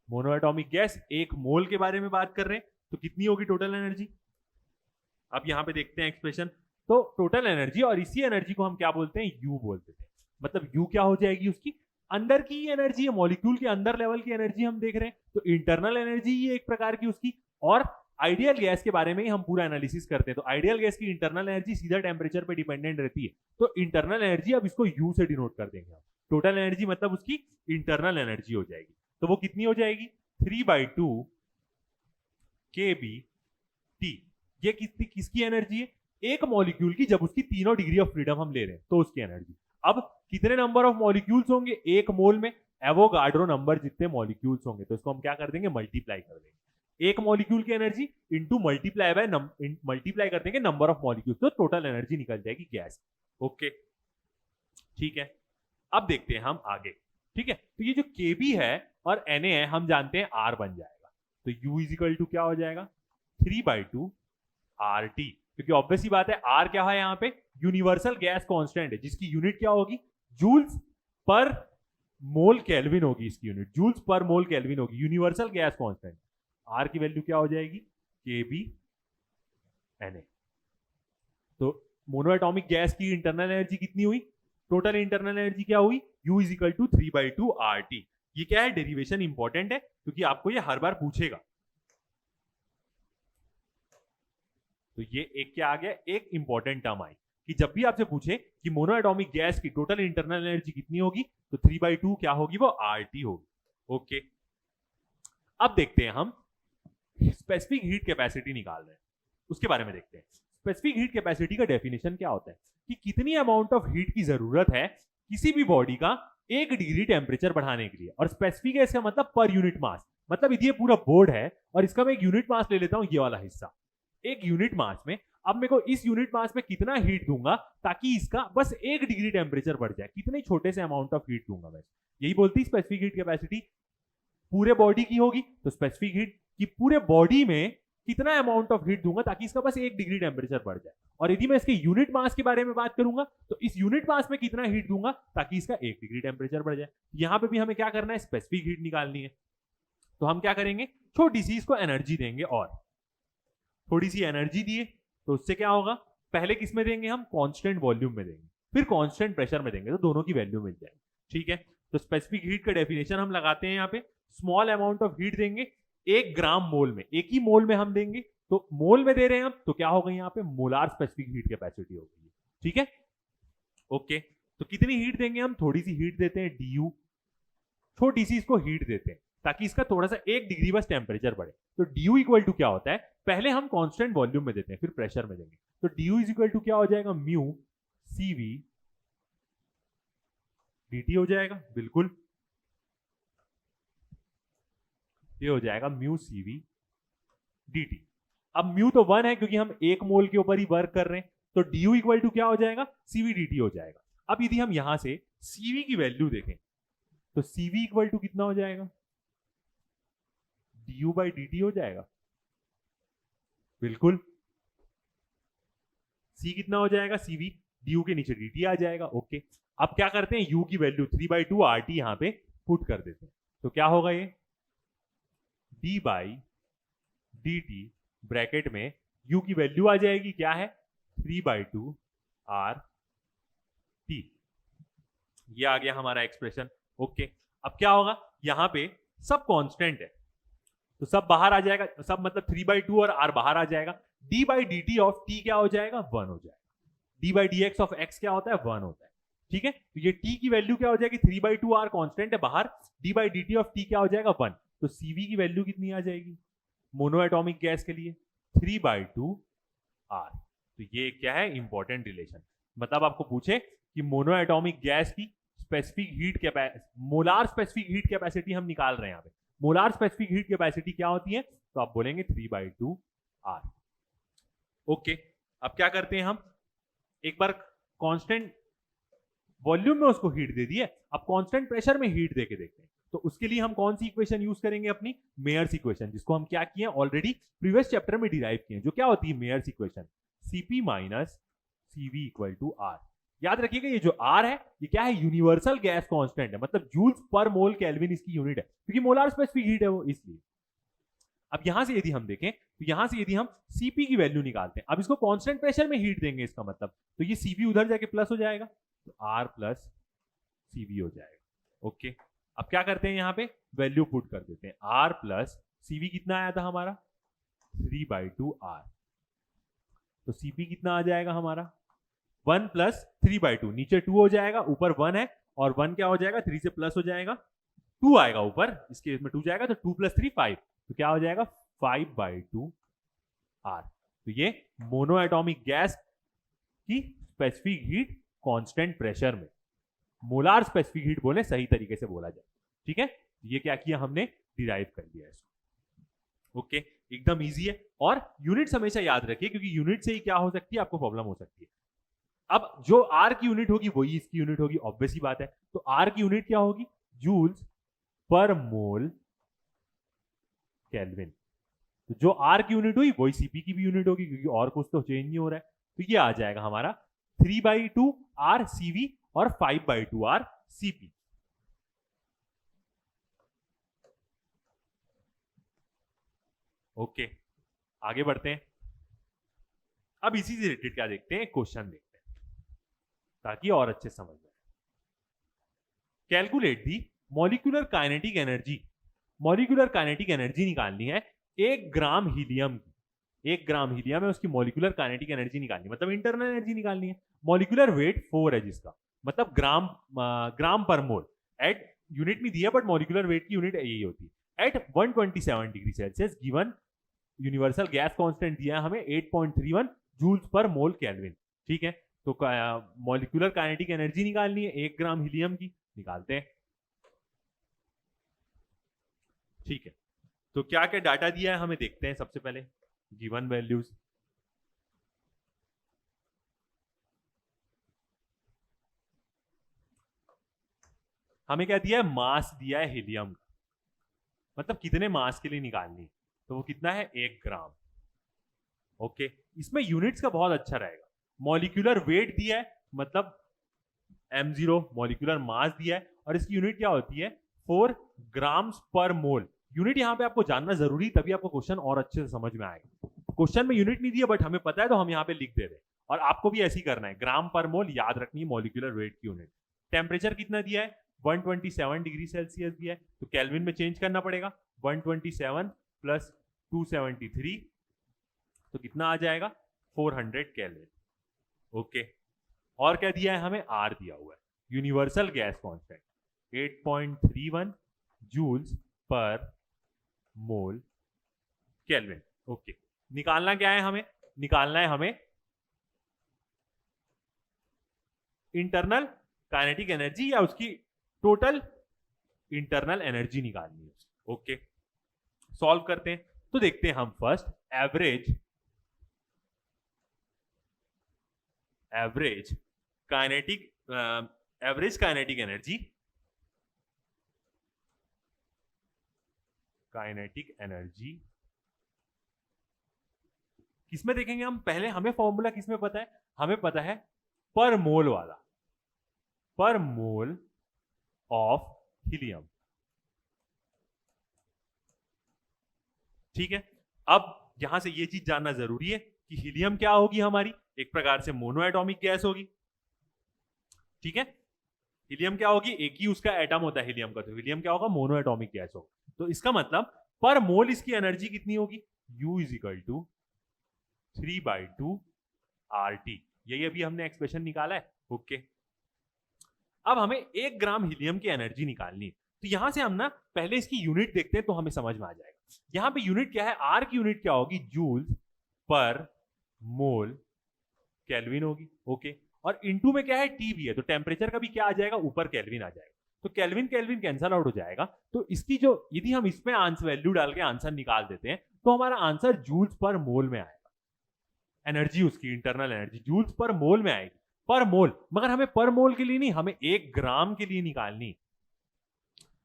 monoatomic gas एक मोल के बारे में बात कर रहे हैं, तो कितनी होगी टोटल एनर्जी, अब यहां पे देखते हैं एक्सप्रेशन, तो टोटल एनर्जी, और इसी एनर्जी को हम क्या बोलते हैं, यू बोलते थे, मतलब यू क्या हो जाएगी, उसकी अंदर की एनर्जी है, मॉलिक्यूल के अंदर लेवल की एनर्जी हम देख रहे हैं, तो इंटरनल एनर्जी ही एक प्रकार की उसकी, और आइडियल गैस के बारे में ही हम पूरा एनालिसिस करते हैं, तो आइडियल गैस की इंटरनल एनर्जी सीधा टेम्परेचर पे डिपेंडेंट रहती है, तो इंटरनल एनर्जी अब इसको यू से डिनोट कर देंगे हम, टोटल एनर्जी मतलब उसकी इंटरनल एनर्जी हो जाएगी, तो वो कितनी हो जाएगी, 3/2 kBT। ये किसकी एनर्जी है, एक मॉलिक्यूल की, जब उसकी तीनों डिग्री ऑफ फ्रीडम हम ले रहे हैं तो उसकी एनर्जी। अब कितने नंबर ऑफ मॉलिक्यूल्स होंगे एक मोल में, एवोगाड्रो नंबर जितने मॉलिक्यूल्स होंगे, तो इसको हम क्या कर देंगे, मल्टीप्लाई कर देंगे, एक मॉलिक्यूल की एनर्जी इंटू मल्टीप्लाई कर देंगे नंबर ऑफ मॉलिक्यूल्स, तो टोटल एनर्जी निकल जाएगी गैस। ओके, ठीक है, अब देखते हैं हम आगे। ठीक है, तो ये जो kB है और Na है हम जानते हैं R बन जाएगा, तो U इज इक्वल टू क्या हो जाएगा, 3/2 RT, क्योंकि ऑब्वियस ही बात है R क्या है यहाँ पे, यूनिवर्सल गैस कांस्टेंट है, जिसकी यूनिट क्या होगी, जूल्स पर मोल केल्विन होगी, इसकी unit joules per mole kelvin होगी, यूनिवर्सल गैस कांस्टेंट। R की वैल्यू क्या हो जाएगी, kB Na। तो मोनोएटॉमिक गैस की इंटरनल एनर्जी कितनी हुई, टोटल इंटरनल एनर्जी क्या हुई, U is equal to 3/2 RT। ये क्या है, डेरिवेशन इंपॉर्टेंट है क्योंकि आपको ये हर बार पूछेगा, तो ये एक क्या आ गया, एक इंपॉर्टेंट टर्म आई कि जब भी आपसे पूछे कि मोनोएटॉमिक गैस की टोटल इंटरनल एनर्जी कितनी होगी, तो 3/2 क्या होगी, वो RT होगी। ओके, अब देखते हैं हम स्पेसिफिक हीट कैपेसिटी निकाल रहे हैं, उसके बारे में देखते हैं। स्पेसिफिक हीट कैपेसिटी का डेफिनेशन क्या होता है कि कितनी अमाउंट ऑफ हीट की जरूरत है किसी भी बॉडी का 1 डिग्री टेम्परेचर बढ़ाने के लिए, और स्पेसिफिक है इसका मतलब पर यूनिट मास, मतलब यदि ये पूरा बोर्ड है और इसका मैं एक यूनिट मास ले लेता हूं, ये वाला हिस्सा एक यूनिट मास में, अब मेरे को इस यूनिट मास में कितना हीट दूंगा ताकि इसका बस 1 डिग्री टेम्परेचर बढ़ जाए, कितने छोटे से अमाउंट ऑफ हीट दूंगा मैं, यही बोलती स्पेसिफिक हीट कैपेसिटी। पूरे बॉडी की होगी तो स्पेसिफिक हीट कि पूरे बॉडी में कितना अमाउंट ऑफ हीट दूंगा ताकि इसका बस 1 डिग्री टेम्परेचर बढ़ जाए, और यदि मैं इसके यूनिट मास के बारे में बात करूंगा तो इस यूनिट मास में कितना हीट दूंगा ताकि इसका 1 डिग्री टेम्परेचर बढ़ जाए। यहां पे भी हमें क्या करना है, स्पेसिफिक हीट निकालनी है, तो हम क्या करेंगे, छोटी सी इसको एनर्जी देंगे, और थोड़ी सी एनर्जी दिए तो उससे क्या होगा, पहले किस में देंगे हम, कांस्टेंट वॉल्यूम में देंगे, फिर कांस्टेंट प्रेशर में देंगे, तो दोनों की वैल्यू मिल जाएगी। ठीक है, तो स्पेसिफिक हीट का डेफिनेशन हम लगाते हैं यहाँ पे, स्मॉल अमाउंट ऑफ हीट देंगे 1 ग्राम मोल में, एक ही मोल में हम देंगे, तो मोल में दे रहे हैं हम, तो क्या होगा यहाँ पे, मोलार स्पेसिफिक हीट कैपेसिटी होगी। ठीक है, ओके, तो कितनी हीट देंगे हम, थोड़ी सी हीट देते हैं डी, छोटी सी इसको हीट देते हैं ताकि इसका थोड़ा सा 1 डिग्री बस टेम्परेचर बढ़े। तो डी इक्वल टू क्या होता है, पहले हम कांस्टेंट वॉल्यूम में देते हैं फिर प्रेशर में देंगे, तो डी इज इक्वल टू क्या हो जाएगा, म्यू सीवी dt हो जाएगा, बिल्कुल ये हो जाएगा म्यू सीवी dt। अब म्यू तो 1 है क्योंकि हम 1 मोल के ऊपर ही वर्क कर रहे हैं, तो डी इक्वल टू क्या हो जाएगा, सीवी dt हो जाएगा। अब यदि हम यहां से सीवी की वैल्यू देखें तो सीवी इक्वल टू कितना हो जाएगा, du बाई dt हो जाएगा, बिल्कुल c कितना हो जाएगा, cv du के नीचे dt आ जाएगा। ओके, अब क्या करते हैं, u की वैल्यू 3/2 RT यहां पे पुट कर देते हैं, तो क्या होगा ये d बाई dt ब्रैकेट में u की वैल्यू आ जाएगी, क्या है 3/2 RT, ये आ गया हमारा एक्सप्रेशन। ओके, अब क्या होगा, यहां पे सब कांस्टेंट है तो सब बाहर आ जाएगा, सब मतलब 3/2 और r बाहर आ जाएगा, d by D T of t क्या हो जाएगा, 1 हो जाएगा, d by D x of x क्या होता है, 1 होता है। ठीक है, तो ये t की वैल्यू क्या हो जाएगी, 3/2 r कांस्टेंट है बाहर, d by D T of t क्या हो जाएगा, 1, तो cv की वैल्यू कितनी आ जाएगी मोनो एटॉमिक गैस के लिए, 3/2 r। तो ये क्या है, इंपॉर्टेंट रिलेशन, मतलब आपको पूछे कि मोनो एटॉमिक गैस की specific heat capacity, molar specific heat capacity हम निकाल रहे हैं यहाँ पे, मोलार स्पेसिफिक हीट कैपेसिटी क्या होती है, तो आप बोलेंगे 3/2 r। ओके, अब क्या करते हैं हम, एक बार कांस्टेंट वॉल्यूम में उसको हीट दे दिए, अब कांस्टेंट प्रेशर में हीट देके देखते हैं, तो उसके लिए हम कौन सी इक्वेशन यूज करेंगे, अपनी मेयर्स इक्वेशन, जिसको हम क्या किए ऑलरेडी प्रीवियस चैप्टर में डिराइव किए, जो क्या होती है Mayer's equation, CP minus CV equal to R. याद रखिएगा ये जो आर है ये क्या है, यूनिवर्सल गैस कांस्टेंट है, मतलब जूल्स पर मोल केल्विन इसकी यूनिट है, क्योंकि मोलार स्पेसिफिक हीट है वो, इसलिए। अब यहां से यदि हम देखें तो यहां से यदि हम सीपी की वैल्यू निकालते हैं, अब इसको कांस्टेंट प्रेशर में हीट देंगे, इसका मतलब तो ये सीपी उधर जाके प्लस हो जाएगा, तो आर प्लस सीवी हो जाएगा। ओके, अब क्या करते हैं, यहां पे वैल्यू पुट कर देते हैं, आर प्लस सीवी कितना आया था हमारा 3/2 आर, तो सीपी कितना आ जाएगा हमारा 1 प्लस 3/2, नीचे 2 हो जाएगा, ऊपर 1 है, और 1 क्या हो जाएगा 3 से प्लस हो जाएगा, 2 आएगा ऊपर, इसके इसमें 2 जाएगा, तो 2 प्लस 3 5, तो क्या हो जाएगा 5/2 आर। तो ये मोनो एटॉमिक गैस की स्पेसिफिक हीट कांस्टेंट प्रेशर में, मोलार स्पेसिफिक हीट बोले सही तरीके से बोला जाए। ठीक है, ये क्या किया हमने, डिराइव कर दिया इसको। ओके, एकदम इजी है, और यूनिट्स हमेशा याद रखिए, क्योंकि यूनिट से ही क्या हो सकती है, आपको प्रॉब्लम हो सकती है। अब जो आर की यूनिट होगी वही इसकी यूनिट होगी, ऑब्वियस ही बात है, तो आर की यूनिट क्या होगी, जूल्स पर मोल केल्विन, तो जो आर की यूनिट हुई वही सीपी की भी यूनिट होगी, क्योंकि और कुछ तो चेंज नहीं हो रहा है, तो ये आ जाएगा हमारा 3/2 आर सीवी और 5/2 आर सीपी। ओके, आगे बढ़ते हैं, अब इसी से रिलेटेड क्या देखते हैं, क्वेश्चन देखते हैं ताकि और अच्छे समझ में। Calculate the molecular kinetic energy, molecular kinetic energy निकालनी है 1 ग्राम हीलियम की, 1 ग्राम हीलियम है उसकी मॉलिक्यूलर काइनेटिक एनर्जी निकालनी, मतलब इंटरनल एनर्जी निकालनी है। मॉलिक्यूलर वेट 4 है जिसका मतलब ग्राम पर मोल, एट यूनिट में दिया बट मॉलिक्यूलर वेट की यूनिट यही होती है। At 127 degree Celsius given universal gas constant दिया है हमें 8.31 जूल्स पर मोल केल्विन। ठीक है, तो मॉलिक्यूलर काइनेटिक एनर्जी निकालनी है 1 ग्राम हीलियम की, निकालते हैं। ठीक है, तो क्या क्या डाटा दिया है हमें देखते हैं। सबसे पहले गिवन वैल्यूज, हमें क्या दिया है, मास दिया है हीलियम का, मतलब कितने मास के लिए निकालनी है, तो वो कितना है 1 ग्राम। ओके, इसमें यूनिट्स का बहुत अच्छा रहेगा। मॉलिक्यूलर वेट दिया है, मतलब m0 मॉलिक्यूलर मास दिया है, और इसकी यूनिट क्या होती है 4 ग्राम्स पर मोल। यूनिट यहां पे आपको जानना जरूरी, तभी आपको क्वेश्चन और अच्छे से समझ में आएगा। क्वेश्चन में यूनिट नहीं दिया बट हमें पता है तो हम यहाँ पे लिख दे रहे हैं, और आपको भी ऐसे ही करना है, ग्राम पर मोल याद रखनी है मॉलिक्यूलर वेट की यूनिट। टेम्परेचर कितना दिया है 127 डिग्री सेल्सियस दिया है, तो केल्विन में चेंज करना पड़ेगा। 127 प्लस 273 तो कितना आ जाएगा 400 केल्विन। ओके, और क्या दिया है हमें, आर दिया हुआ है, universal gas constant 8.31 joules per mole kelvin. Okay, निकालना क्या है हमें, निकालना है हमें इंटरनल काइनेटिक एनर्जी या उसकी टोटल इंटरनल एनर्जी निकालनी है। ओके, सॉल्व करते हैं। तो देखते हैं हम फर्स्ट एवरेज काइनेटिक एनर्जी किसमें देखेंगे हम, पहले हमें फॉर्मूला किसमें पता है, हमें पता है पर मोल वाला, पर मोल ऑफ हीलियम। ठीक है, अब यहां से ये चीज जानना जरूरी है कि हीलियम क्या होगी हमारी, एक प्रकार से मोनो एटॉमिक गैस होगी। ठीक है, हीलियम क्या होगी, एक ही उसका एटम होता है हीलियम का, तो हीलियम क्या होगा मोनो एटॉमिक गैस होगा। तो इसका मतलब पर मोल इसकी एनर्जी कितनी होगी, U is equal to 3/2 RT। यही अभी हमने एक्सप्रेशन निकाला है। ओके, अब हमें 1 ग्राम हीलियम की एनर्जी निकालनी है, तो यहां से हम ना पहले इसकी यूनिट देखते हैं तो हमें समझ में आ जाएगा। यहां पे यूनिट क्या है, आर की यूनिट क्या होगी, जूल्स पर मोल केल्विन होगी। ओके, और इनटू में क्या है, टी भी है, तो टेम्परेचर का भी क्या आ जाएगा, ऊपर केल्विन आ जाएगा, तो केल्विन केल्विन कैंसल आउट हो जाएगा। तो इसकी जो, यदि हम इसमें आंसर वैल्यू डाल के आंसर निकाल देते हैं तो हमारा आंसर जूल्स पर मोल में आएगा। एनर्जी उसकी इंटरनल एनर्जी जूल्स पर मोल में आएगी, पर मोल, मगर हमें पर मोल के लिए नहीं, हमें 1 ग्राम के लिए निकालनी।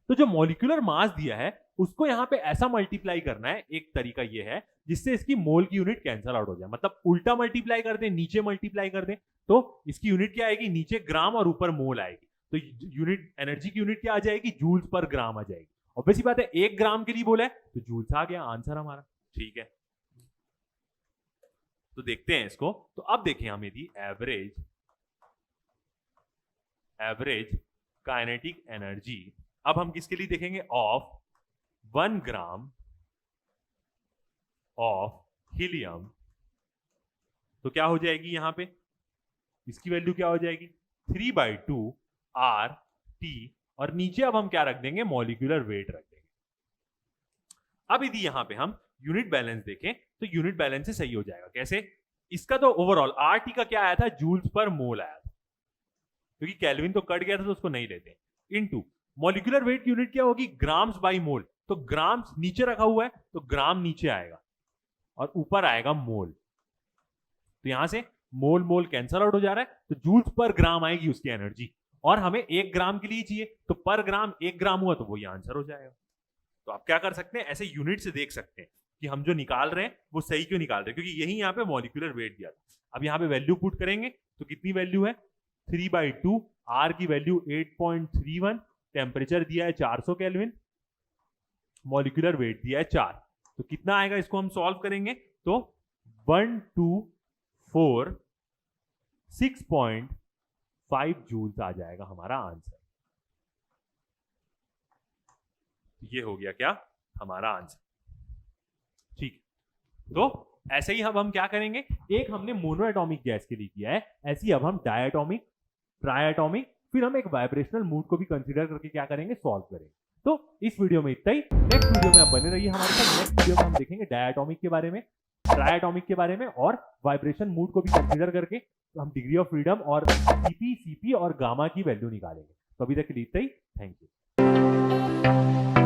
तो जो मॉलिक्यूलर मास दिया है उसको यहां पे ऐसा मल्टीप्लाई करना है, एक तरीका ये है जिससे इसकी मोल की यूनिट कैंसल आउट हो जाए, मतलब उल्टा मल्टीप्लाई कर दें, नीचे मल्टीप्लाई कर दें, तो इसकी यूनिट क्या आएगी, नीचे ग्राम और ऊपर मोल आएगी, तो यूनिट एनर्जी की यूनिट क्या आ जाएगी, जूल्स पर ग्राम आ जाएगी। ऑब्वियसली बात है 1 ग्राम के लिए बोला है तो जूल्स आ गया आंसर हमारा। ठीक है, तो देखते हैं इसको। तो अब देखें हम, यदि एवरेज काइनेटिक एनर्जी, अब हम किसके लिए देखेंगे, ऑफ 1 ग्राम ऑफ हीलियम, तो क्या हो जाएगी यहां पे, इसकी वैल्यू क्या हो जाएगी 3/2 RT, और नीचे अब हम क्या रख देंगे, मॉलिक्यूलर वेट रख देंगे। अब यदि यहां पे हम यूनिट बैलेंस देखें तो यूनिट बैलेंस से सही हो जाएगा। कैसे, इसका तो ओवरऑल RT का क्या आया था, जूल्स पर मोल आया था, क्योंकि केल्विन तो कट गया था तो उसको नहीं लेते, इनटू मॉलिक्यूलर वेट की यूनिट क्या होगी, ग्राम्स बाई मोल, तो ग्राम्स नीचे रखा हुआ है तो ग्राम नीचे आएगा और ऊपर आएगा मोल, तो यहां से मोल मोल कैंसल आउट हो जा रहा है, तो जूल्स पर ग्राम आएगी उसकी एनर्जी, और हमें 1 ग्राम के लिए चाहिए, तो पर ग्राम 1 ग्राम हुआ तो वही आंसर हो जाएगा। तो आप क्या कर सकते हैं, ऐसे यूनिट से देख सकते हैं कि हम जो निकाल रहे हैं वो सही क्यों निकाल रहे हैं, क्योंकि यही यहाँ पे मॉलिक्यूलर वेट दिया था। अब यहाँ पे वैल्यू पुट करेंगे तो कितनी वैल्यू है 3/2, आर की वैल्यू 8.31, टेम्परेचर दिया है 400 केल्विन, मॉलिक्यूलर वेट दिया है 4, तो कितना आएगा, इसको हम सॉल्व करेंगे तो 1246.5 जूल्स आ जाएगा हमारा आंसर। ये हो गया क्या हमारा आंसर। ठीक, तो ऐसे ही अब हम क्या करेंगे, एक हमने मोनो एटॉमिक गैस के लिए किया है, ऐसे ही अब हम डायटॉमिक, ट्राइएटॉमिक, फिर हम एक वाइब्रेशनल मूड को भी कंसीडर करके क्या करेंगे, सॉल्व करेंगे। तो इस वीडियो में इतना ही, नेक्स्ट वीडियो में आप बने रहिए हमारे साथ। नेक्स्ट वीडियो में हम देखेंगे डायटॉमिक के बारे में, ट्राइएटॉमिक के बारे में, और वाइब्रेशन मूड को भी कंसीडर करके हम डिग्री ऑफ फ्रीडम और सीपी और गामा की वैल्यू निकालेंगे। तो अभी तक के लिए इतना ही, थैंक यू।